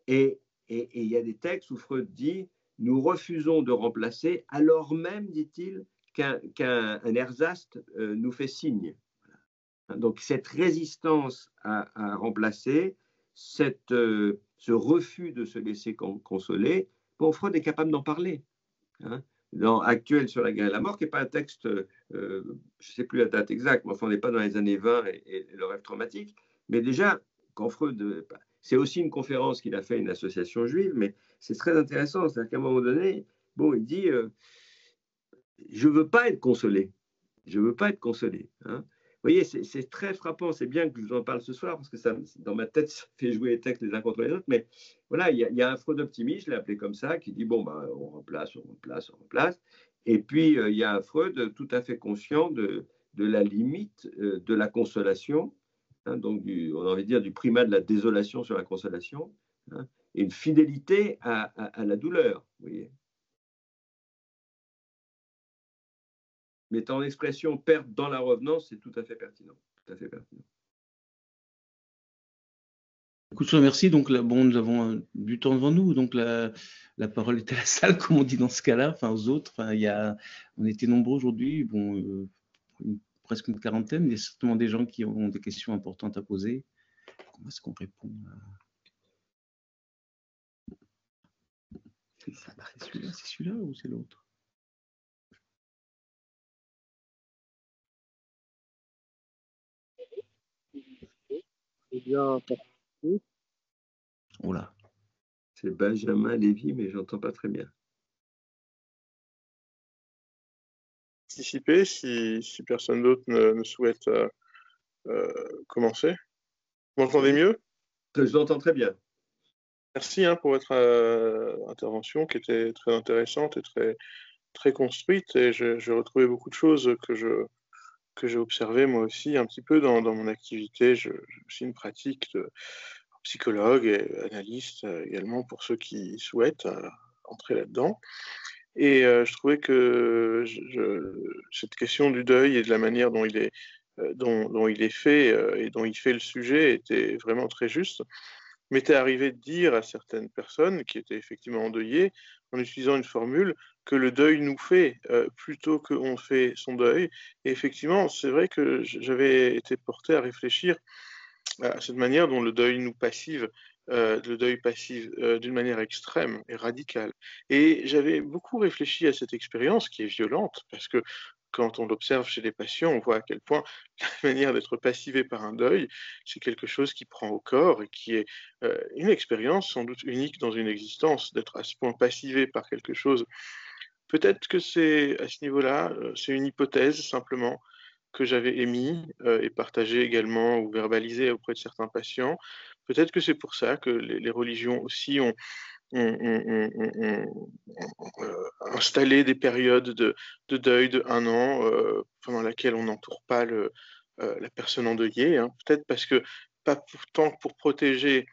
S1: Et il y a des textes où Freud dit nous refusons de remplacer, alors même, dit-il, qu'un ersatz nous fait signe. Donc, cette résistance à remplacer, ce refus de se laisser consoler, bon, Freud est capable d'en parler. Hein. Dans Actuel sur la guerre et la mort, qui n'est pas un texte, je ne sais plus la date exacte, mais enfin, on n'est pas dans les années 20 et le rêve traumatique. Mais déjà, quand Freud, c'est aussi une conférence qu'il a fait à une association juive, mais c'est très intéressant. C'est-à-dire qu'à un moment donné, bon, il dit je ne veux pas être consolé. Je ne veux pas être consolé. Hein. Vous voyez, c'est très frappant. C'est bien que je vous en parle ce soir parce que ça, dans ma tête, ça fait jouer les textes les uns contre les autres. Mais voilà, il y a un Freud optimiste, je l'ai appelé comme ça, qui dit bon, bah, on remplace. Et puis, il y a un Freud tout à fait conscient de la limite de la consolation, hein, donc on a envie de dire du primat de la désolation sur la consolation, hein, et une fidélité à la douleur. Vous voyez. Mettant en expression perte dans la revenance, c'est tout à fait pertinent. Tout à fait pertinent.
S2: Écoute, je te remercie. Donc, là, bon, nous avons du temps devant nous. Donc, la parole est à la salle, comme on dit dans ce cas-là, enfin aux autres. Enfin, on était nombreux aujourd'hui, bon, presque une quarantaine. Il y a certainement des gens qui ont des questions importantes à poser. Comment est-ce qu'on répond C'est celui-là ou c'est l'autre?
S3: Eh bien,
S2: Oula.
S1: C'est Benjamin Lévy, mais j'entends pas très bien.
S3: Participer si personne d'autre ne souhaite commencer. Vous m'entendez mieux?
S1: Je l'entends très bien.
S3: Merci pour votre intervention qui était très intéressante et très construite. Et j'ai retrouvé beaucoup de choses que j'ai observé moi aussi un petit peu dans mon activité. J'ai aussi une pratique de psychologue et analyste également pour ceux qui souhaitent entrer là-dedans. Et je trouvais que cette question du deuil et de la manière dont dont il est fait et dont il fait le sujet était vraiment très juste. M'était arrivé de dire à certaines personnes qui étaient effectivement endeuillées, en utilisant une formule, que le deuil nous fait plutôt qu'on fait son deuil. Et effectivement, c'est vrai que j'avais été porté à réfléchir à cette manière dont le deuil passive d'une manière extrême et radicale. Et j'avais beaucoup réfléchi à cette expérience qui est violente, parce que quand on l'observe chez les patients, on voit à quel point la manière d'être passivé par un deuil, c'est quelque chose qui prend au corps et qui est une expérience sans doute unique dans une existence, d'être à ce point passivé par quelque chose. Peut-être que c'est à ce niveau-là, c'est une hypothèse simplement que j'avais émis et partagé également ou verbalisé auprès de certains patients. Peut-être que c'est pour ça que les religions aussi ont installé des périodes de deuil de 1 an pendant laquelle on n'entoure pas la personne endeuillée, hein. Peut-être parce que pas tant pour protéger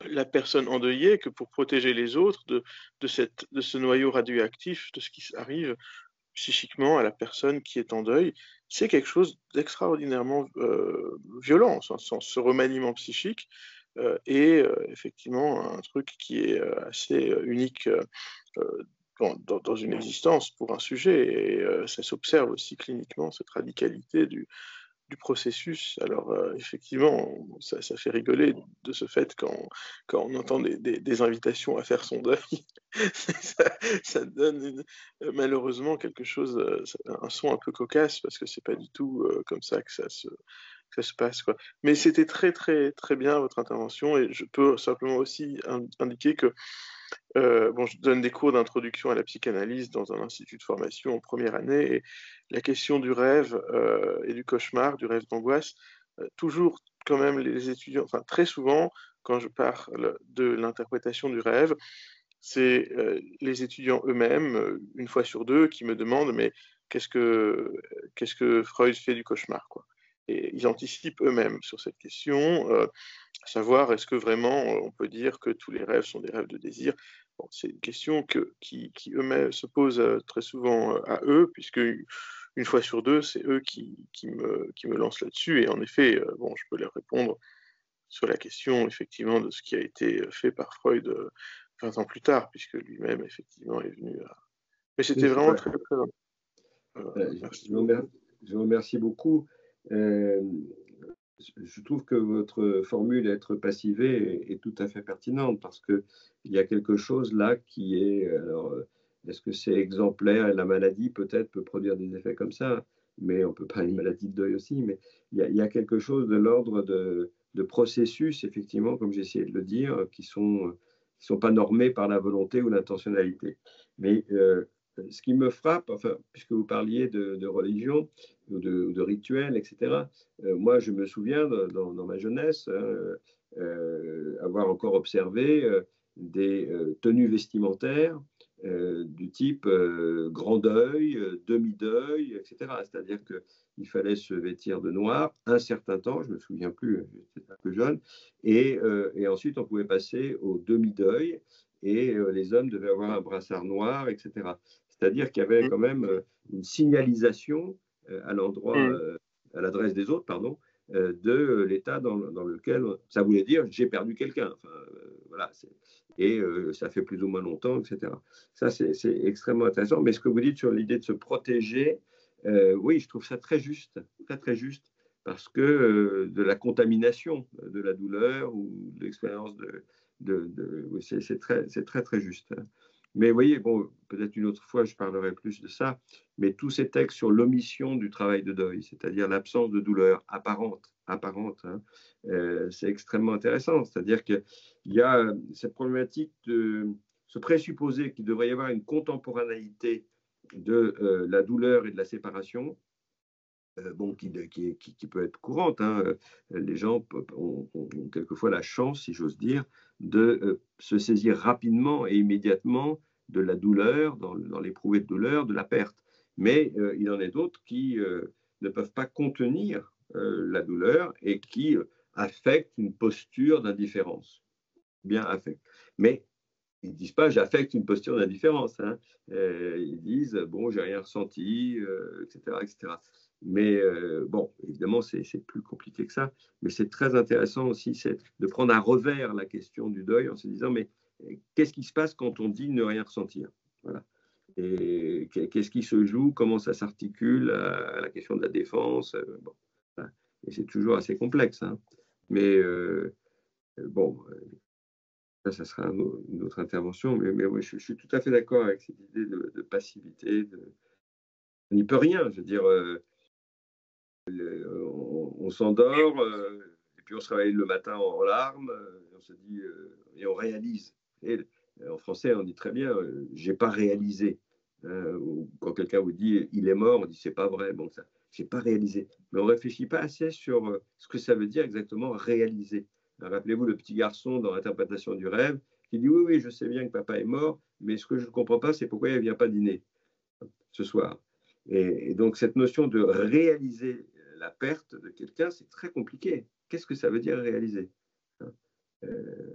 S3: la personne endeuillée que pour protéger les autres de ce noyau radioactif, de ce qui arrive psychiquement à la personne qui est en deuil. C'est quelque chose d'extraordinairement violent, ce remaniement psychique, et effectivement un truc qui est assez unique dans une existence pour un sujet, et ça s'observe aussi cliniquement, cette radicalité du processus. Alors effectivement, ça fait rigoler de ce fait quand on entend des invitations à faire son deuil. Ça donne malheureusement quelque chose, un son un peu cocasse, parce que c'est pas du tout comme ça que ça se passe, quoi. Mais c'était très très très bien votre intervention, et je peux simplement aussi indiquer que bon, je donne des cours d'introduction à la psychanalyse dans un institut de formation en première année, et la question du rêve et du cauchemar, du rêve d'angoisse, toujours quand même les étudiants, enfin très souvent, quand je parle de l'interprétation du rêve, c'est les étudiants eux-mêmes, une fois sur deux, qui me demandent: «Mais qu'est-ce que Freud fait du cauchemar, quoi?» Et ils anticipent eux-mêmes sur cette question, à savoir, est-ce que vraiment on peut dire que tous les rêves sont des rêves de désir? Bon, c'est une question qui eux-mêmes se posent très souvent à eux, puisque une fois sur deux, c'est eux qui me lancent là-dessus. Et en effet, bon, je peux leur répondre sur la question effectivement de ce qui a été fait par Freud 20 ans plus tard, puisque lui-même effectivement est venu à... Mais
S1: Oui,
S3: c'était
S1: c'est
S3: vraiment
S1: vrai.
S3: très très bien. Merci beaucoup.
S1: Je vous remercie beaucoup. Euh, je trouve que votre formule être passivé est tout à fait pertinente, parce qu'il y a quelque chose là qui est. Alors, est-ce que c'est exemplaire? La maladie peut-être peut produire des effets comme ça, mais on peut parler de maladie de deuil aussi. Mais il y a quelque chose de l'ordre de processus, effectivement, comme j'ai essayé de le dire, qui sont pas normés par la volonté ou l'intentionnalité. Mais ce qui me frappe, enfin, puisque vous parliez de religion ou de rituels, etc., moi, je me souviens dans ma jeunesse avoir encore observé des tenues vestimentaires du type grand deuil, demi-deuil, etc. C'est-à-dire qu'il fallait se vêtir de noir un certain temps, je ne me souviens plus, j'étais un peu jeune, et ensuite on pouvait passer au demi-deuil, et les hommes devaient avoir un brassard noir, etc. C'est-à-dire qu'il y avait
S3: Mm,
S1: quand même une signalisation à l'endroit,
S3: mm,
S1: à l'adresse des autres, pardon, de l'état dans lequel ça voulait dire j'ai perdu quelqu'un. Enfin, voilà, et ça fait plus ou moins longtemps, etc. Ça, c'est extrêmement intéressant. Mais ce que vous dites sur l'idée de se protéger, oui, je trouve ça très juste, très très juste, parce que de la contamination de la douleur ou de l'expérience oui, c'est très très juste. Mais vous voyez, bon, peut-être une autre fois, je parlerai plus de ça, mais tous ces textes sur l'omission du travail de deuil, c'est-à-dire l'absence de douleur apparente, hein, c'est extrêmement intéressant. C'est-à-dire qu'il y a cette problématique de se présupposer qu'il devrait y avoir une contemporanéité de la douleur et de la séparation, bon, qui peut être courante, hein. Les gens ont quelquefois la chance, si j'ose dire, de se saisir rapidement et immédiatement de la douleur, dans l'éprouvé de douleur, de la perte. Mais il y en a d'autres ne peuvent pas contenir la douleur et qui affectent une posture d'indifférence. Bien affectent. Mais ils ne disent pas j'affecte une posture d'indifférence. Hein. Ils disent bon, j'ai rien ressenti, etc., etc. Mais bon, évidemment, c'est plus compliqué que ça. Mais c'est très intéressant aussi, c'est de prendre à revers la question du deuil en se disant mais qu'est-ce qui se passe quand on dit ne rien ressentir? Voilà. Et qu'est-ce qui se joue? Comment ça s'articule à la question de la défense? Bon, voilà. Et c'est toujours assez complexe. Hein. Mais bon. Ça sera une autre intervention, mais ouais, je suis tout à fait d'accord avec cette idée de passivité. On n'y peut rien, je veux dire, on s'endort, et puis on se réveille le matin en larmes, on se dit, et on réalise. Et, en français, on dit très bien, j'ai pas réalisé. Quand quelqu'un vous dit, il est mort, on dit, c'est pas vrai, bon, ça, j'ai pas réalisé. Mais on réfléchit pas assez sur ce que ça veut dire exactement réaliser. Rappelez-vous le petit garçon dans l'interprétation du rêve qui dit oui, oui, je sais bien que papa est mort, mais ce que je ne comprends pas, c'est pourquoi il ne vient pas dîner ce soir. Et donc, cette notion de réaliser la perte de quelqu'un, c'est très compliqué. Qu'est-ce que ça veut dire réaliser?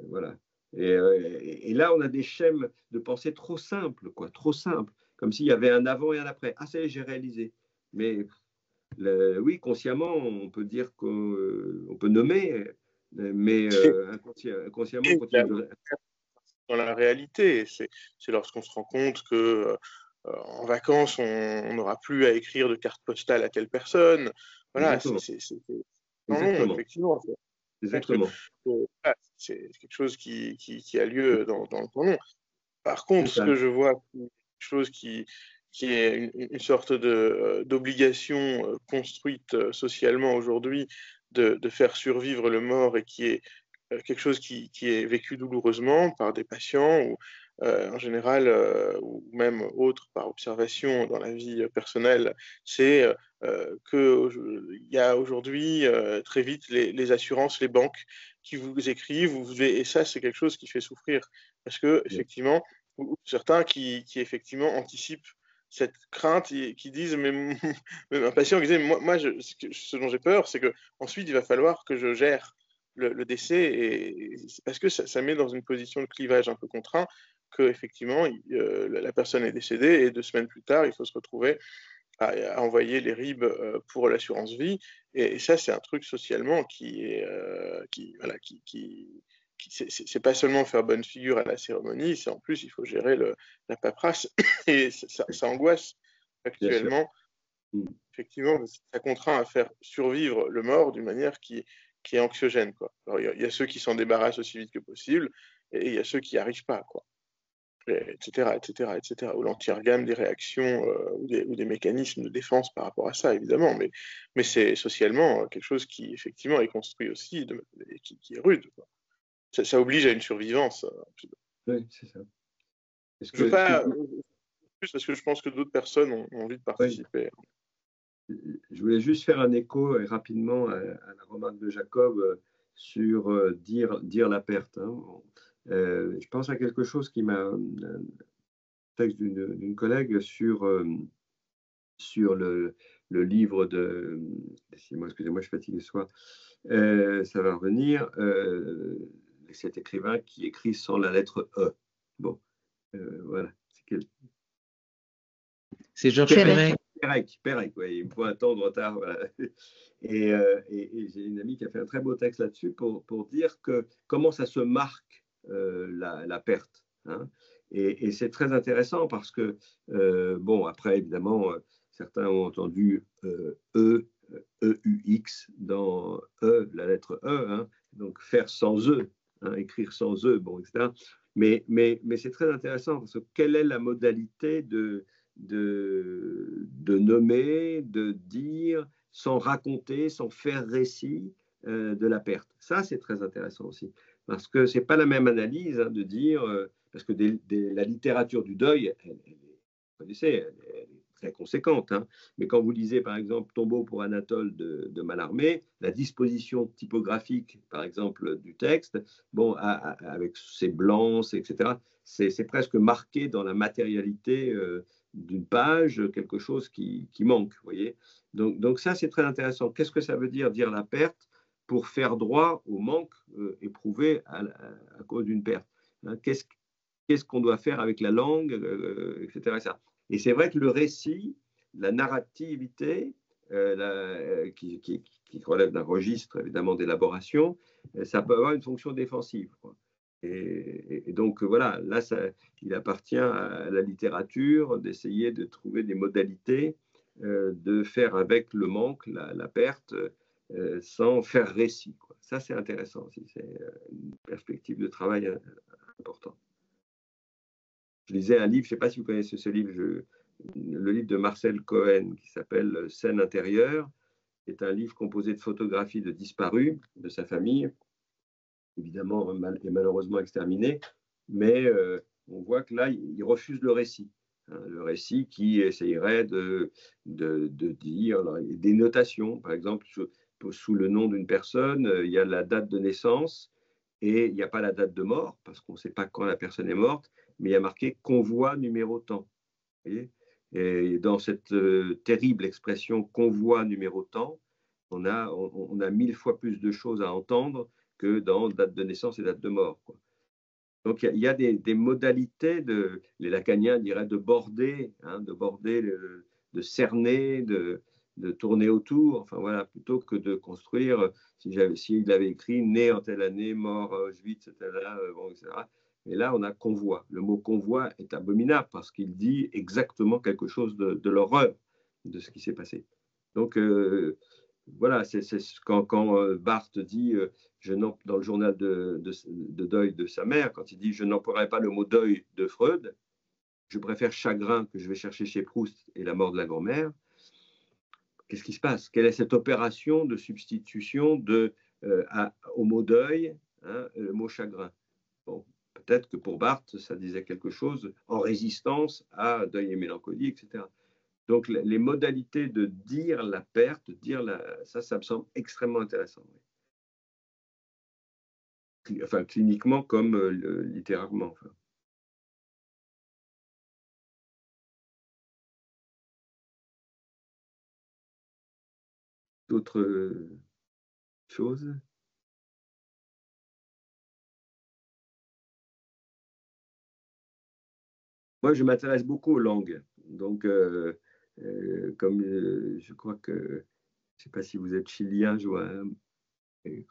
S1: Voilà. Et là, on a des schèmes de pensée trop simples, quoi, trop simples, comme s'il y avait un avant et un après. Ah, ça y est, j'ai réalisé. Mais oui, consciemment, on peut dire qu'on peut nommer, mais inconsciemment, on continue de...
S3: Dans la réalité, c'est lorsqu'on se rend compte que en vacances, on n'aura plus à écrire de carte postale à telle personne. Voilà, c'est long, effectivement.
S1: Exactement.
S3: C'est quelque chose qui a lieu dans le temps long. Par contre, ce que je vois, quelque chose qui est une sorte d'obligation construite socialement aujourd'hui de faire survivre le mort et qui est quelque chose qui est vécu douloureusement par des patients ou en général ou même autres par observation dans la vie personnelle, c'est qu'il y a aujourd'hui très vite les assurances, les banques qui vous écrivent, et ça c'est quelque chose qui fait souffrir parce que effectivement, ou certains qui effectivement anticipent cette crainte et qui disent mais un patient qui disait moi ce dont j'ai peur c'est que ensuite il va falloir que je gère le décès, et c'est parce que ça met dans une position de clivage un peu contraint que effectivement la personne est décédée et 2 semaines plus tard il faut se retrouver à envoyer les RIB pour l'assurance vie, et ça c'est un truc socialement qui est voilà, c'est pas seulement faire bonne figure à la cérémonie, c'est en plus il faut gérer la paperasse et ça angoisse actuellement. Effectivement, ça contraint à faire survivre le mort d'une manière qui est anxiogène, quoi. Alors, il y a ceux qui s'en débarrassent aussi vite que possible, et il y a ceux qui n'y arrivent pas, quoi. Etc., etc., etc. Ou l'anti-gamme des réactions ou des mécanismes de défense par rapport à ça, évidemment. Mais c'est socialement quelque chose qui, effectivement, est construit aussi et qui est rude, quoi. Ça oblige à une survivance.
S1: Oui, c'est ça.
S3: Je veux pas plus parce que je pense que d'autres personnes ont envie de participer.
S1: Oui. Je voulais juste faire un écho rapidement à la remarque de Jacob sur dire la perte. Hein. Je pense à quelque chose qui m'a... un texte d'une collègue sur le livre de... Excusez-moi, je suis fatigué ce soir. Ça va revenir. Cet écrivain qui écrit sans la lettre E. Bon, voilà.
S2: C'est Georges Perec.
S1: Perec, ouais, il me faut un temps de retard. Voilà. Et j'ai une amie qui a fait un très beau texte là-dessus pour dire que comment ça se marque la perte. Hein. Et c'est très intéressant parce que, bon, après, évidemment, certains ont entendu EUX dans la lettre E, hein, donc faire sans E, hein, écrire sans E, bon, etc. Mais c'est très intéressant parce que quelle est la modalité de nommer, de dire, sans raconter, sans faire récit de la perte. Ça, c'est très intéressant aussi, parce que ce n'est pas la même analyse hein, de dire, parce que la littérature du deuil, vous connaissez, elle est très conséquente. Hein. Mais quand vous lisez, par exemple, Tombeau pour Anatole de Mallarmé, la disposition typographique, par exemple, du texte, bon, avec ses blancs, etc., c'est presque marqué dans la matérialité d'une page, quelque chose qui manque, vous voyez. Donc ça, c'est très intéressant. Qu'est-ce que ça veut dire la perte pour faire droit au manque éprouvé à cause d'une perte, hein. Qu'est-ce qu'on doit faire avec la langue, etc. Et c'est vrai que le récit, la narrativité, qui relève d'un registre évidemment d'élaboration, ça peut avoir une fonction défensive, quoi. Et donc voilà, là, il appartient à la littérature d'essayer de trouver des modalités de faire avec le manque, la perte, sans faire récit, quoi. Ça, c'est intéressant aussi, c'est une perspective de travail importante. Je lisais un livre, je ne sais pas si vous connaissez ce livre, le livre de Marcel Cohen qui s'appelle Scène intérieure, qui est un livre composé de photographies de disparus de sa famille, évidemment et malheureusement exterminés, mais on voit que là, il refuse le récit. Hein, le récit qui essayerait de dire des notations, par exemple, sous le nom d'une personne, il y a la date de naissance et il n'y a pas la date de mort, parce qu'on ne sait pas quand la personne est morte, mais il y a marqué convoi numéro tant. Vous voyez, et dans cette terrible expression convoi numéro tant, on a 1000 fois plus de choses à entendre que dans date de naissance et date de mort, quoi. Donc il y a des modalités, les lacaniens diraient de border, hein, de cerner, de tourner autour, enfin voilà, plutôt que de construire, s'il avait écrit né en telle année, mort à Auschwitz, etc. Bon, etc. Et là, on a convoi. Le mot convoi est abominable parce qu'il dit exactement quelque chose de l'horreur de ce qui s'est passé. Donc, voilà, c'est quand Barthes dit, dans le journal de deuil de sa mère, quand il dit « je n'emploierai pas le mot deuil de Freud, je préfère chagrin que je vais chercher chez Proust et la mort de la grand-mère », qu'est-ce qui se passe? Quelle est cette opération de substitution au mot deuil, hein, le mot chagrin? Bon, peut-être que pour Barthes, ça disait quelque chose en résistance à deuil et mélancolie, etc. Donc, les modalités de dire la perte, ça me semble extrêmement intéressant. Enfin, cliniquement comme littérairement. Enfin. D'autres choses? Moi, je m'intéresse beaucoup aux langues. Donc, comme je crois que, je ne sais pas si vous êtes chilien, je vois. Je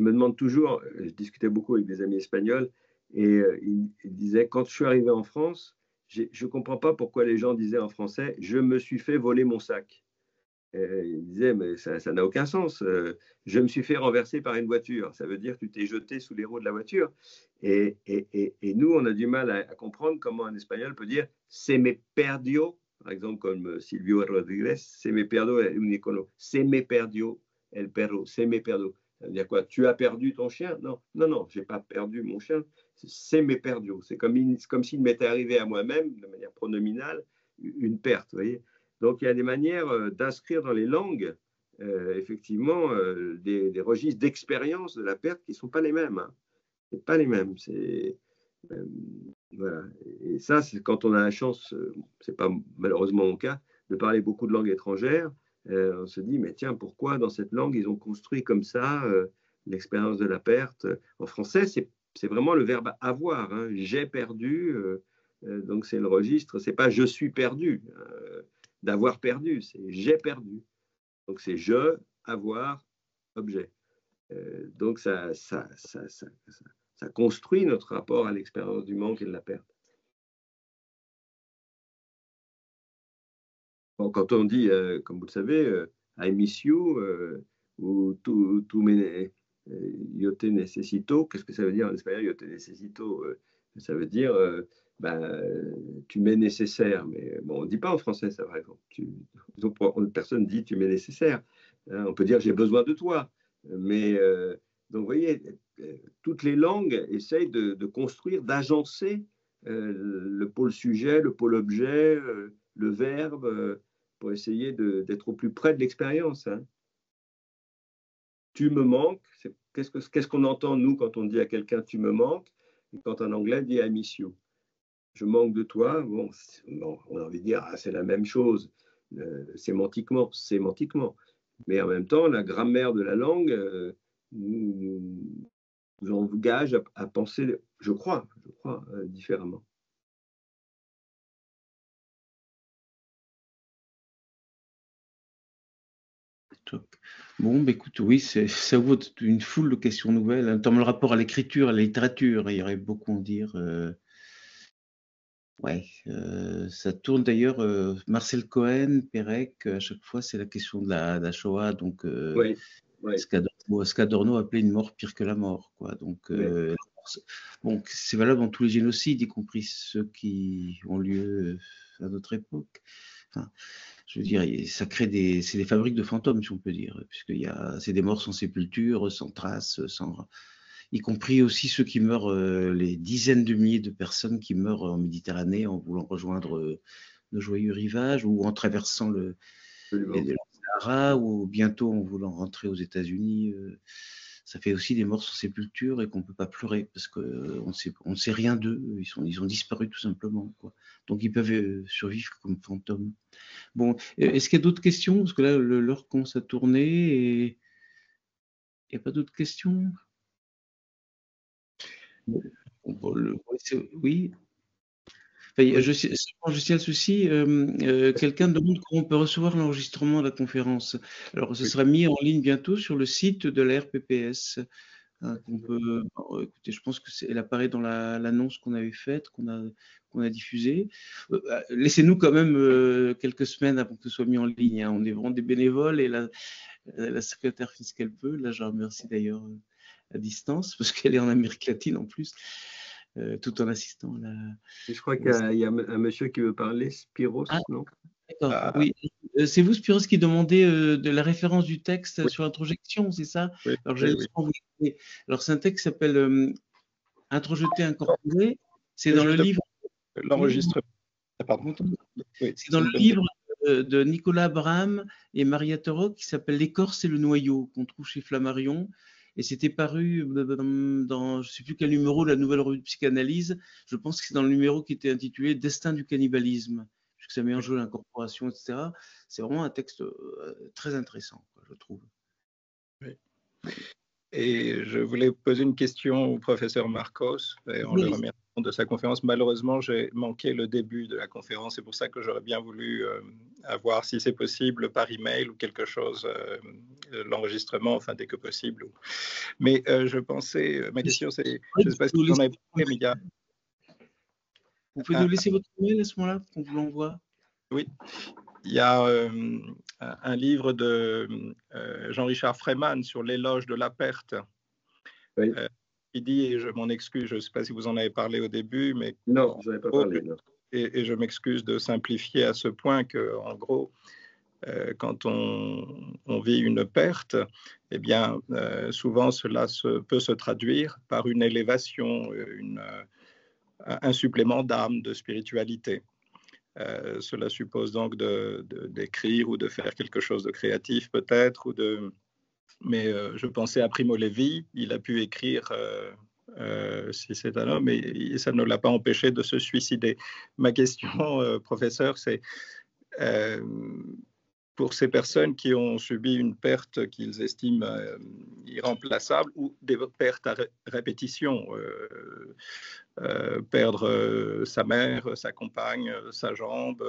S1: me demande toujours, je discutais beaucoup avec des amis espagnols, et ils disaient, quand je suis arrivé en France, je ne comprends pas pourquoi les gens disaient en français, je me suis fait voler mon sac. Il disait, mais ça n'a aucun sens. Je me suis fait renverser par une voiture. Ça veut dire que tu t'es jeté sous les roues de la voiture. Et nous, on a du mal à comprendre comment un espagnol peut dire se me perdió, par exemple, comme Silvio Rodríguez, se me perdió un icono, se me perdió el perro, se me perdió. Ça veut dire quoi? Tu as perdu ton chien? Non, non, non, je n'ai pas perdu mon chien. Se me perdió. C'est comme s'il m'était arrivé à moi-même, de manière pronominale, une perte. Vous voyez? Donc, il y a des manières d'inscrire dans les langues, effectivement, des registres d'expérience de la perte qui ne sont pas les mêmes. Hein. Ce pas les mêmes. Voilà. Et ça, c'est quand on a la chance, ce n'est pas malheureusement mon cas, de parler beaucoup de langues étrangères, on se dit, mais tiens, pourquoi dans cette langue, ils ont construit comme ça l'expérience de la perte? En français, c'est vraiment le verbe avoir. Hein. J'ai perdu, donc c'est le registre, c'est pas je suis perdu. D'avoir perdu, c'est j'ai perdu. Donc c'est je, avoir, objet. Donc ça construit notre rapport à l'expérience du manque et de la perte. Bon, quand on dit, comme vous le savez, I miss you, ou tu me, yo te necesito, qu'est-ce que ça veut dire en espagnol, yo te necesito? Ça veut dire, tu m'es nécessaire. Mais bon, on ne dit pas en français ça, par exemple. Personne dit tu m'es nécessaire. Hein, on peut dire j'ai besoin de toi. Mais donc, vous voyez, toutes les langues essayent de construire, d'agencer le pôle sujet, le pôle objet, le verbe, pour essayer d'être au plus près de l'expérience. Hein. Tu me manques, qu'est-ce qu'on entend, nous, quand on dit à quelqu'un « tu me manques » et quand un Anglais dit « I miss you ». Je manque de toi, bon, on a envie de dire, ah, c'est la même chose, sémantiquement. Mais en même temps, la grammaire de la langue nous engage à penser, je crois différemment.
S2: Bon, bah, écoute, oui, ça ouvre une foule de questions nouvelles, notamment le rapport à l'écriture, à la littérature, il y aurait beaucoup à dire. Ouais, ça tourne d'ailleurs, Marcel Cohen, Pérec, à chaque fois, c'est la question de la Shoah, donc
S1: Oui.
S2: ce qu'Adorno appelait une mort pire que la mort, quoi. Donc, bon, c'est valable dans tous les génocides, y compris ceux qui ont lieu à notre époque. Enfin, je veux dire, ça crée c'est des fabriques de fantômes, si on peut dire, puisque c'est des morts sans sépulture, sans traces, y compris aussi ceux qui meurent, les dizaines de milliers de personnes qui meurent en Méditerranée en voulant rejoindre le joyeux rivage ou en traversant le Sahara ou bientôt en voulant rentrer aux États-Unis. Ça fait aussi des morts sans sépulture et qu'on ne peut pas pleurer parce qu'on ne sait rien d'eux. Ils ont disparu tout simplement, quoi. Donc ils peuvent survivre comme fantômes. Bon, est-ce qu'il y a d'autres questions? Parce que là, l'heure commence à tourner et il n'y a pas d'autres questions? Oui. Enfin, je signale ceci, quelqu'un demande comment on peut recevoir l'enregistrement de la conférence. Alors, ce sera mis en ligne bientôt sur le site de la RPPS. Hein, écoutez, je pense qu'elle apparaît dans l'annonce qu'on avait faite, qu'on a diffusée. Laissez-nous quand même quelques semaines avant que ce soit mis en ligne. Hein. On est vraiment des bénévoles et la secrétaire fait ce qu'elle peut. Là, je remercie d'ailleurs à distance parce qu'elle est en Amérique latine en plus. Tout en assistant à la...
S1: Je crois qu'il y a un monsieur qui veut parler, Spiros, non?
S2: D'accord, oui. C'est vous, Spiros, qui demandait de la référence du texte sur l'introjection, c'est ça?
S4: Oui,
S2: Alors, Alors, c'est un texte qui s'appelle Introjeté, incorporé. C'est dans le livre...
S4: L'enregistrement. Pardon.
S2: C'est dans le livre de Nicolas Abraham et Maria Toro qui s'appelle L'écorce et le noyau, qu'on trouve chez Flammarion. Et c'était paru dans, je ne sais plus quel numéro, la nouvelle revue de psychanalyse. Je pense que c'est dans le numéro qui était intitulé Destin du cannibalisme, puisque ça met en jeu l'incorporation, etc. C'est vraiment un texte très intéressant, quoi, je trouve.
S4: Oui. Et je voulais poser une question au professeur Marcos, et en le remerciant de sa conférence. Malheureusement, j'ai manqué le début de la conférence, c'est pour ça que j'aurais bien voulu avoir, si c'est possible, par email ou quelque chose, l'enregistrement, enfin, dès que possible. Mais je pensais, ma question c'est, je ne sais pas si vous en avez parlé, mais il y a...
S2: Vous pouvez nous laisser votre email à ce moment-là, qu'on vous l'envoie?
S4: Oui. Il y a un livre de Jean-Richard Freyman sur l'éloge de la perte.
S1: Oui.
S4: Il dit, et je m'en excuse, je ne sais pas si vous en avez parlé au début, mais...
S1: Non, je n'en ai pas parlé, non.
S4: Et je m'excuse de simplifier à ce point qu'en gros, quand on vit une perte, eh bien, souvent cela peut se traduire par une élévation, un supplément d'âme, de spiritualité. Cela suppose donc d'écrire ou de faire quelque chose de créatif peut-être, mais je pensais à Primo Levi, il a pu écrire, si c'est un homme, et ça ne l'a pas empêché de se suicider. Ma question, professeur, c'est pour ces personnes qui ont subi une perte qu'ils estiment irremplaçable ou des pertes à répétition, perdre sa mère, sa compagne, sa jambe,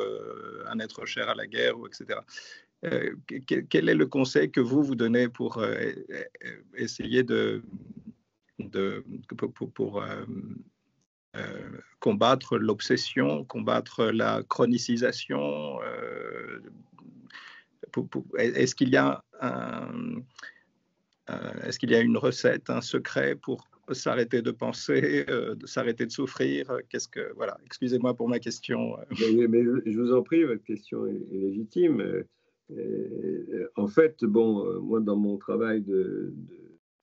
S4: un être cher à la guerre, etc. Quel est le conseil que vous donnez pour essayer pour combattre l'obsession, combattre la chronicisation? Est-ce qu'il y a est-ce qu'il y a une recette, un secret pour s'arrêter de penser, de s'arrêter de souffrir? Voilà, excusez-moi pour ma question.
S1: Mais je vous en prie, votre question est légitime. En fait, bon, moi, dans mon travail de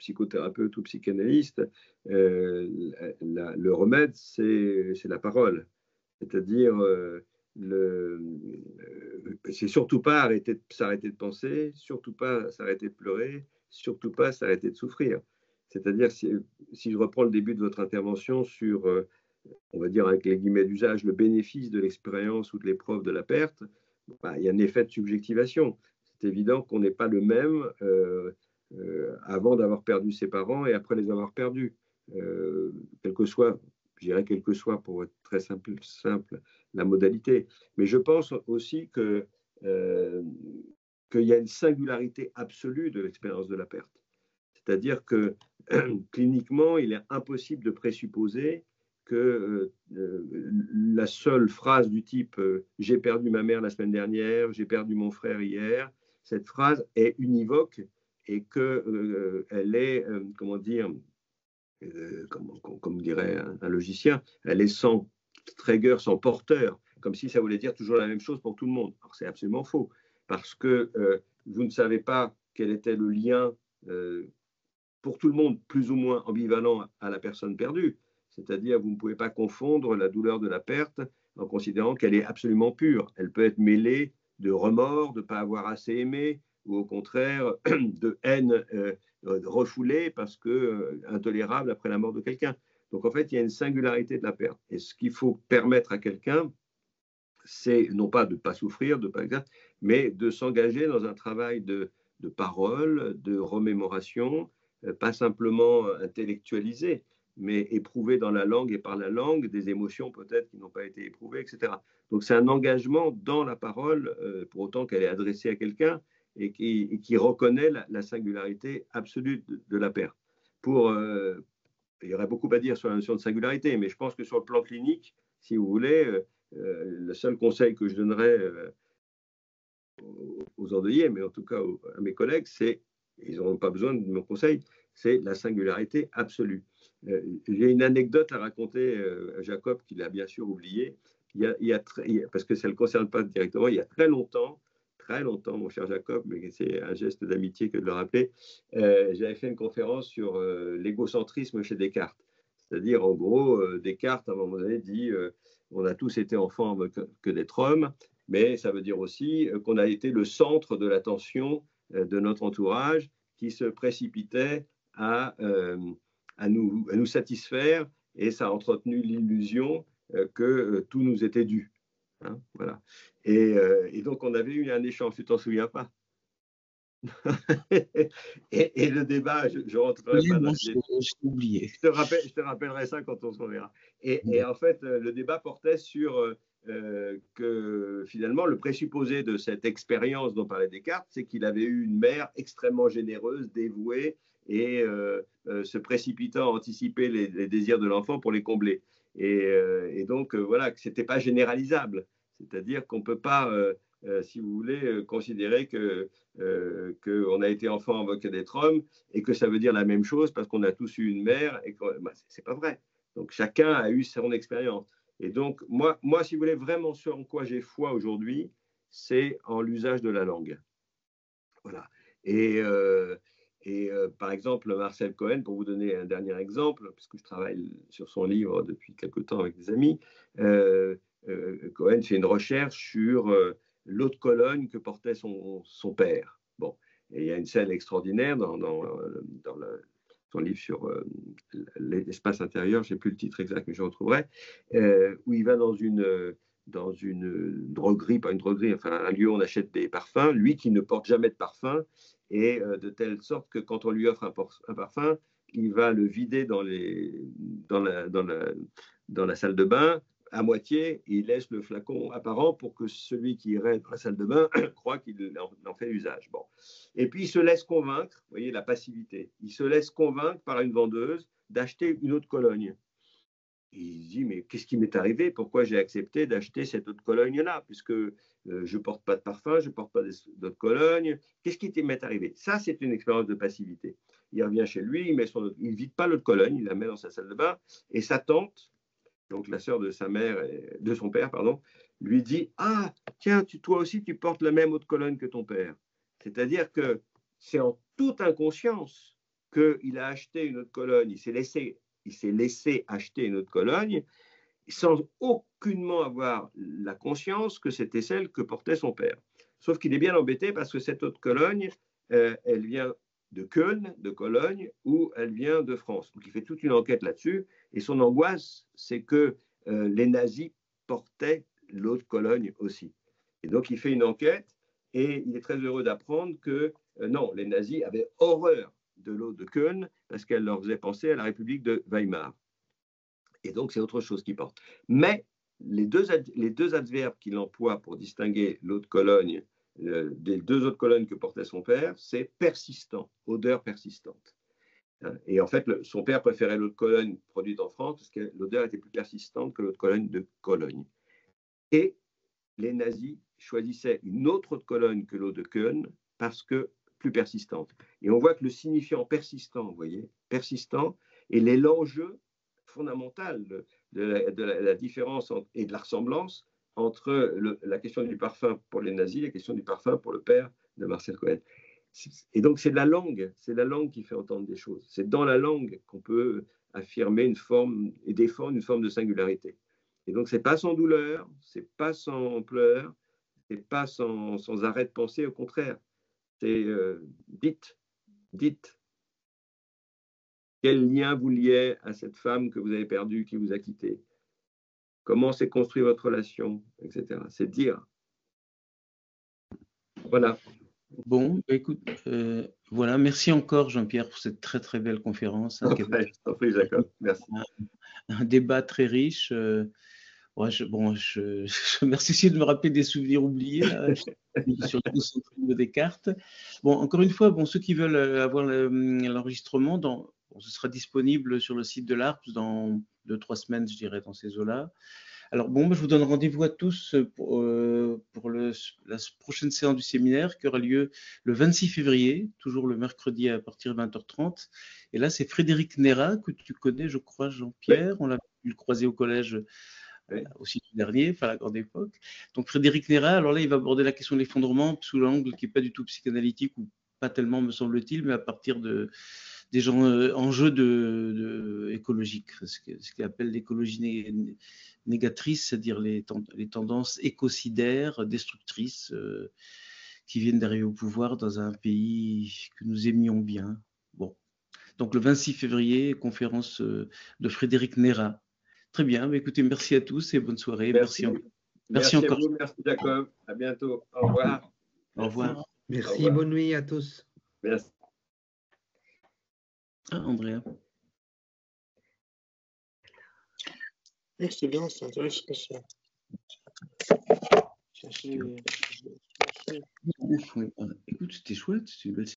S1: psychothérapeute ou psychanalyste, le remède, c'est la parole. C'est-à-dire, c'est surtout pas s'arrêter de penser, surtout pas s'arrêter de pleurer, surtout pas s'arrêter de souffrir. C'est-à-dire, si je reprends le début de votre intervention sur, on va dire avec les guillemets d'usage, le bénéfice de l'expérience ou de l'épreuve de la perte, il y a un effet de subjectivation. C'est évident qu'on n'est pas le même avant d'avoir perdu ses parents et après les avoir perdus. Quel que soit, je dirais quel que soit, pour être très simple, la modalité. Mais je pense aussi qu'il y a une singularité absolue de l'expérience de la perte. C'est-à-dire que cliniquement, il est impossible de présupposer que la seule phrase du type j'ai perdu ma mère la semaine dernière, j'ai perdu mon frère hier, cette phrase est univoque et qu'elle est, comment dire, comme dirait un logicien, elle est sans trigger, sans porteur, comme si ça voulait dire toujours la même chose pour tout le monde. Alors c'est absolument faux, parce que vous ne savez pas quel était le lien pour tout le monde, plus ou moins ambivalent à la personne perdue. C'est-à-dire, vous ne pouvez pas confondre la douleur de la perte en considérant qu'elle est absolument pure. Elle peut être mêlée de remords, de ne pas avoir assez aimé, ou au contraire, de haine refoulée parce que intolérable après la mort de quelqu'un. Donc, en fait, il y a une singularité de la perte. Et ce qu'il faut permettre à quelqu'un, c'est non pas de ne pas souffrir, mais de s'engager dans un travail de parole, de remémoration, pas simplement intellectualisé, mais éprouvé dans la langue et par la langue, des émotions peut-être qui n'ont pas été éprouvées, etc. Donc c'est un engagement dans la parole, pour autant qu'elle est adressée à quelqu'un, et qui reconnaît la singularité absolue de la perte. Il y aurait beaucoup à dire sur la notion de singularité, mais je pense que sur le plan clinique, si vous voulez, le seul conseil que je donnerais aux endeuillés, mais en tout cas à mes collègues, c'est, ils n'auront pas besoin de mon conseil, c'est la singularité absolue. J'ai une anecdote à raconter à Jacob, qu'il a bien sûr oublié, parce que ça ne le concerne pas directement. Il y a très longtemps, mon cher Jacob, mais c'est un geste d'amitié que de le rappeler, j'avais fait une conférence sur l'égocentrisme chez Descartes. C'est-à-dire, en gros, Descartes, à un moment donné, dit on a tous été enfants que d'être hommes, mais ça veut dire aussi qu'on a été le centre de l'attention de notre entourage qui se précipitait à nous satisfaire, et ça a entretenu l'illusion que tout nous était dû. Hein, voilà. Et donc, on avait eu un échange, tu t'en souviens pas? et le débat, je ne rentrerai pas dans
S2: j'ai oublié.
S1: Je te rappellerai ça quand on se reverra. Et en fait, le débat portait sur que finalement, le présupposé de cette expérience dont parlait Descartes, c'est qu'il avait eu une mère extrêmement généreuse, dévouée, et se précipitant à anticiper les désirs de l'enfant pour les combler. Et donc, voilà, que ce n'était pas généralisable. C'est-à-dire qu'on ne peut pas, si vous voulez, considérer qu'on a été enfant avant d'être homme, et que ça veut dire la même chose parce qu'on a tous eu une mère, et c'est pas vrai. Donc, chacun a eu son expérience. Et donc, moi, si vous voulez, vraiment ce en quoi j'ai foi aujourd'hui, c'est en l'usage de la langue. Voilà. Par exemple, Marcel Cohen, pour vous donner un dernier exemple, puisque je travaille sur son livre depuis quelque temps avec des amis, Cohen fait une recherche sur l'eau de Cologne que portait son père. Bon. Et il y a une scène extraordinaire dans son livre sur l'espace intérieur, je n'ai plus le titre exact, mais je retrouverai, où il va dans une droguerie, pas une droguerie, enfin un lieu où on achète des parfums, lui qui ne porte jamais de parfum, et de telle sorte que quand on lui offre un parfum, il va le vider dans la salle de bain à moitié, il laisse le flacon apparent pour que celui qui irait dans la salle de bain croit qu'il en fait usage. Bon. Et puis il se laisse convaincre, vous voyez la passivité, il se laisse convaincre par une vendeuse d'acheter une eau de Cologne. Il dit, mais qu'est-ce qui m'est arrivé? Pourquoi j'ai accepté d'acheter cette eau de Cologne-là? Puisque je ne porte pas de parfum, je ne porte pas d'eau de Cologne. Qu'est-ce qui m'est arrivé? Ça, c'est une expérience de passivité. Il revient chez lui, il ne vide pas l'eau de Cologne, il la met dans sa salle de bain, et sa tante, donc la sœur de son père, lui dit, ah, tiens, toi aussi, tu portes la même eau de Cologne que ton père. C'est-à-dire que c'est en toute inconscience qu'il a acheté une autre Cologne, il s'est laissé acheter une autre Cologne, sans aucunement avoir la conscience que c'était celle que portait son père. Sauf qu'il est bien embêté parce que cette autre Cologne, elle vient de Köln, de Cologne, ou elle vient de France. Donc il fait toute une enquête là-dessus, et son angoisse, c'est que les nazis portaient l'autre Cologne aussi. Et donc il fait une enquête, et il est très heureux d'apprendre que non, les nazis avaient horreur de l'eau de Köln parce qu'elle leur faisait penser à la République de Weimar. Et donc, c'est autre chose qui porte. Mais les deux adverbes qu'il emploie pour distinguer l'eau de Cologne des deux autres colonnes que portait son père, c'est persistant, odeur persistante. Et en fait, son père préférait l'eau de Cologne produite en France parce que l'odeur était plus persistante que l'eau de Cologne de Cologne. Et les nazis choisissaient une autre eau de Cologne que l'eau de Köln parce que plus persistante. Et on voit que le signifiant persistant, vous voyez, persistant, est l'enjeu fondamental de la différence et de la ressemblance entre la question du parfum pour les nazis et la question du parfum pour le père de Marcel Cohen. Et donc, c'est la langue qui fait entendre des choses. C'est dans la langue qu'on peut affirmer une forme et défendre une forme de singularité. Et donc, c'est pas sans douleur, c'est pas sans pleurs, c'est pas sans arrêt de pensée, au contraire. C'est dites. Quel lien vous liez à cette femme que vous avez perdue, qui vous a quitté? Comment s'est construite votre relation, etc. C'est dire. Voilà.
S2: Bon, écoute, voilà, merci encore Jean-Pierre pour cette très très belle conférence.
S1: Je t'en prie, Jacob. Merci.
S2: Un débat très riche. Je merci aussi de me rappeler des souvenirs oubliés là, sur le concentré des cartes. Bon, encore une fois, ceux qui veulent avoir l'enregistrement, ce sera disponible sur le site de l'ARPS dans 2-3 semaines, je dirais, dans ces eaux-là. Alors je vous donne rendez-vous à tous pour la prochaine séance du séminaire qui aura lieu le 26 février, toujours le mercredi à partir de 20h30. Et là, c'est Frédéric Néra, que tu connais, je crois, Jean-Pierre. On l'a pu le croiser au collège aussi du dernier, à la grande époque. Donc Frédéric Néra, alors là, il va aborder la question de l'effondrement sous l'angle qui n'est pas du tout psychanalytique, ou pas tellement, me semble-t-il, mais à partir des enjeux écologiques, ce qu'il appelle l'écologie négatrice, c'est-à-dire les tendances écocidaires, destructrices, qui viennent d'arriver au pouvoir dans un pays que nous aimions bien. Bon. Donc le 26 février, conférence de Frédéric Néra. Très bien, écoutez, merci à tous et bonne soirée.
S1: Merci
S2: encore.
S1: Merci encore. À vous, merci Jacob. À bientôt. Au revoir.
S2: Au revoir.
S5: Merci, bonne nuit à tous.
S1: Merci.
S2: Andrea.
S3: C'est bien, c'est intéressant.
S2: Écoute, c'était chouette, c'est une belle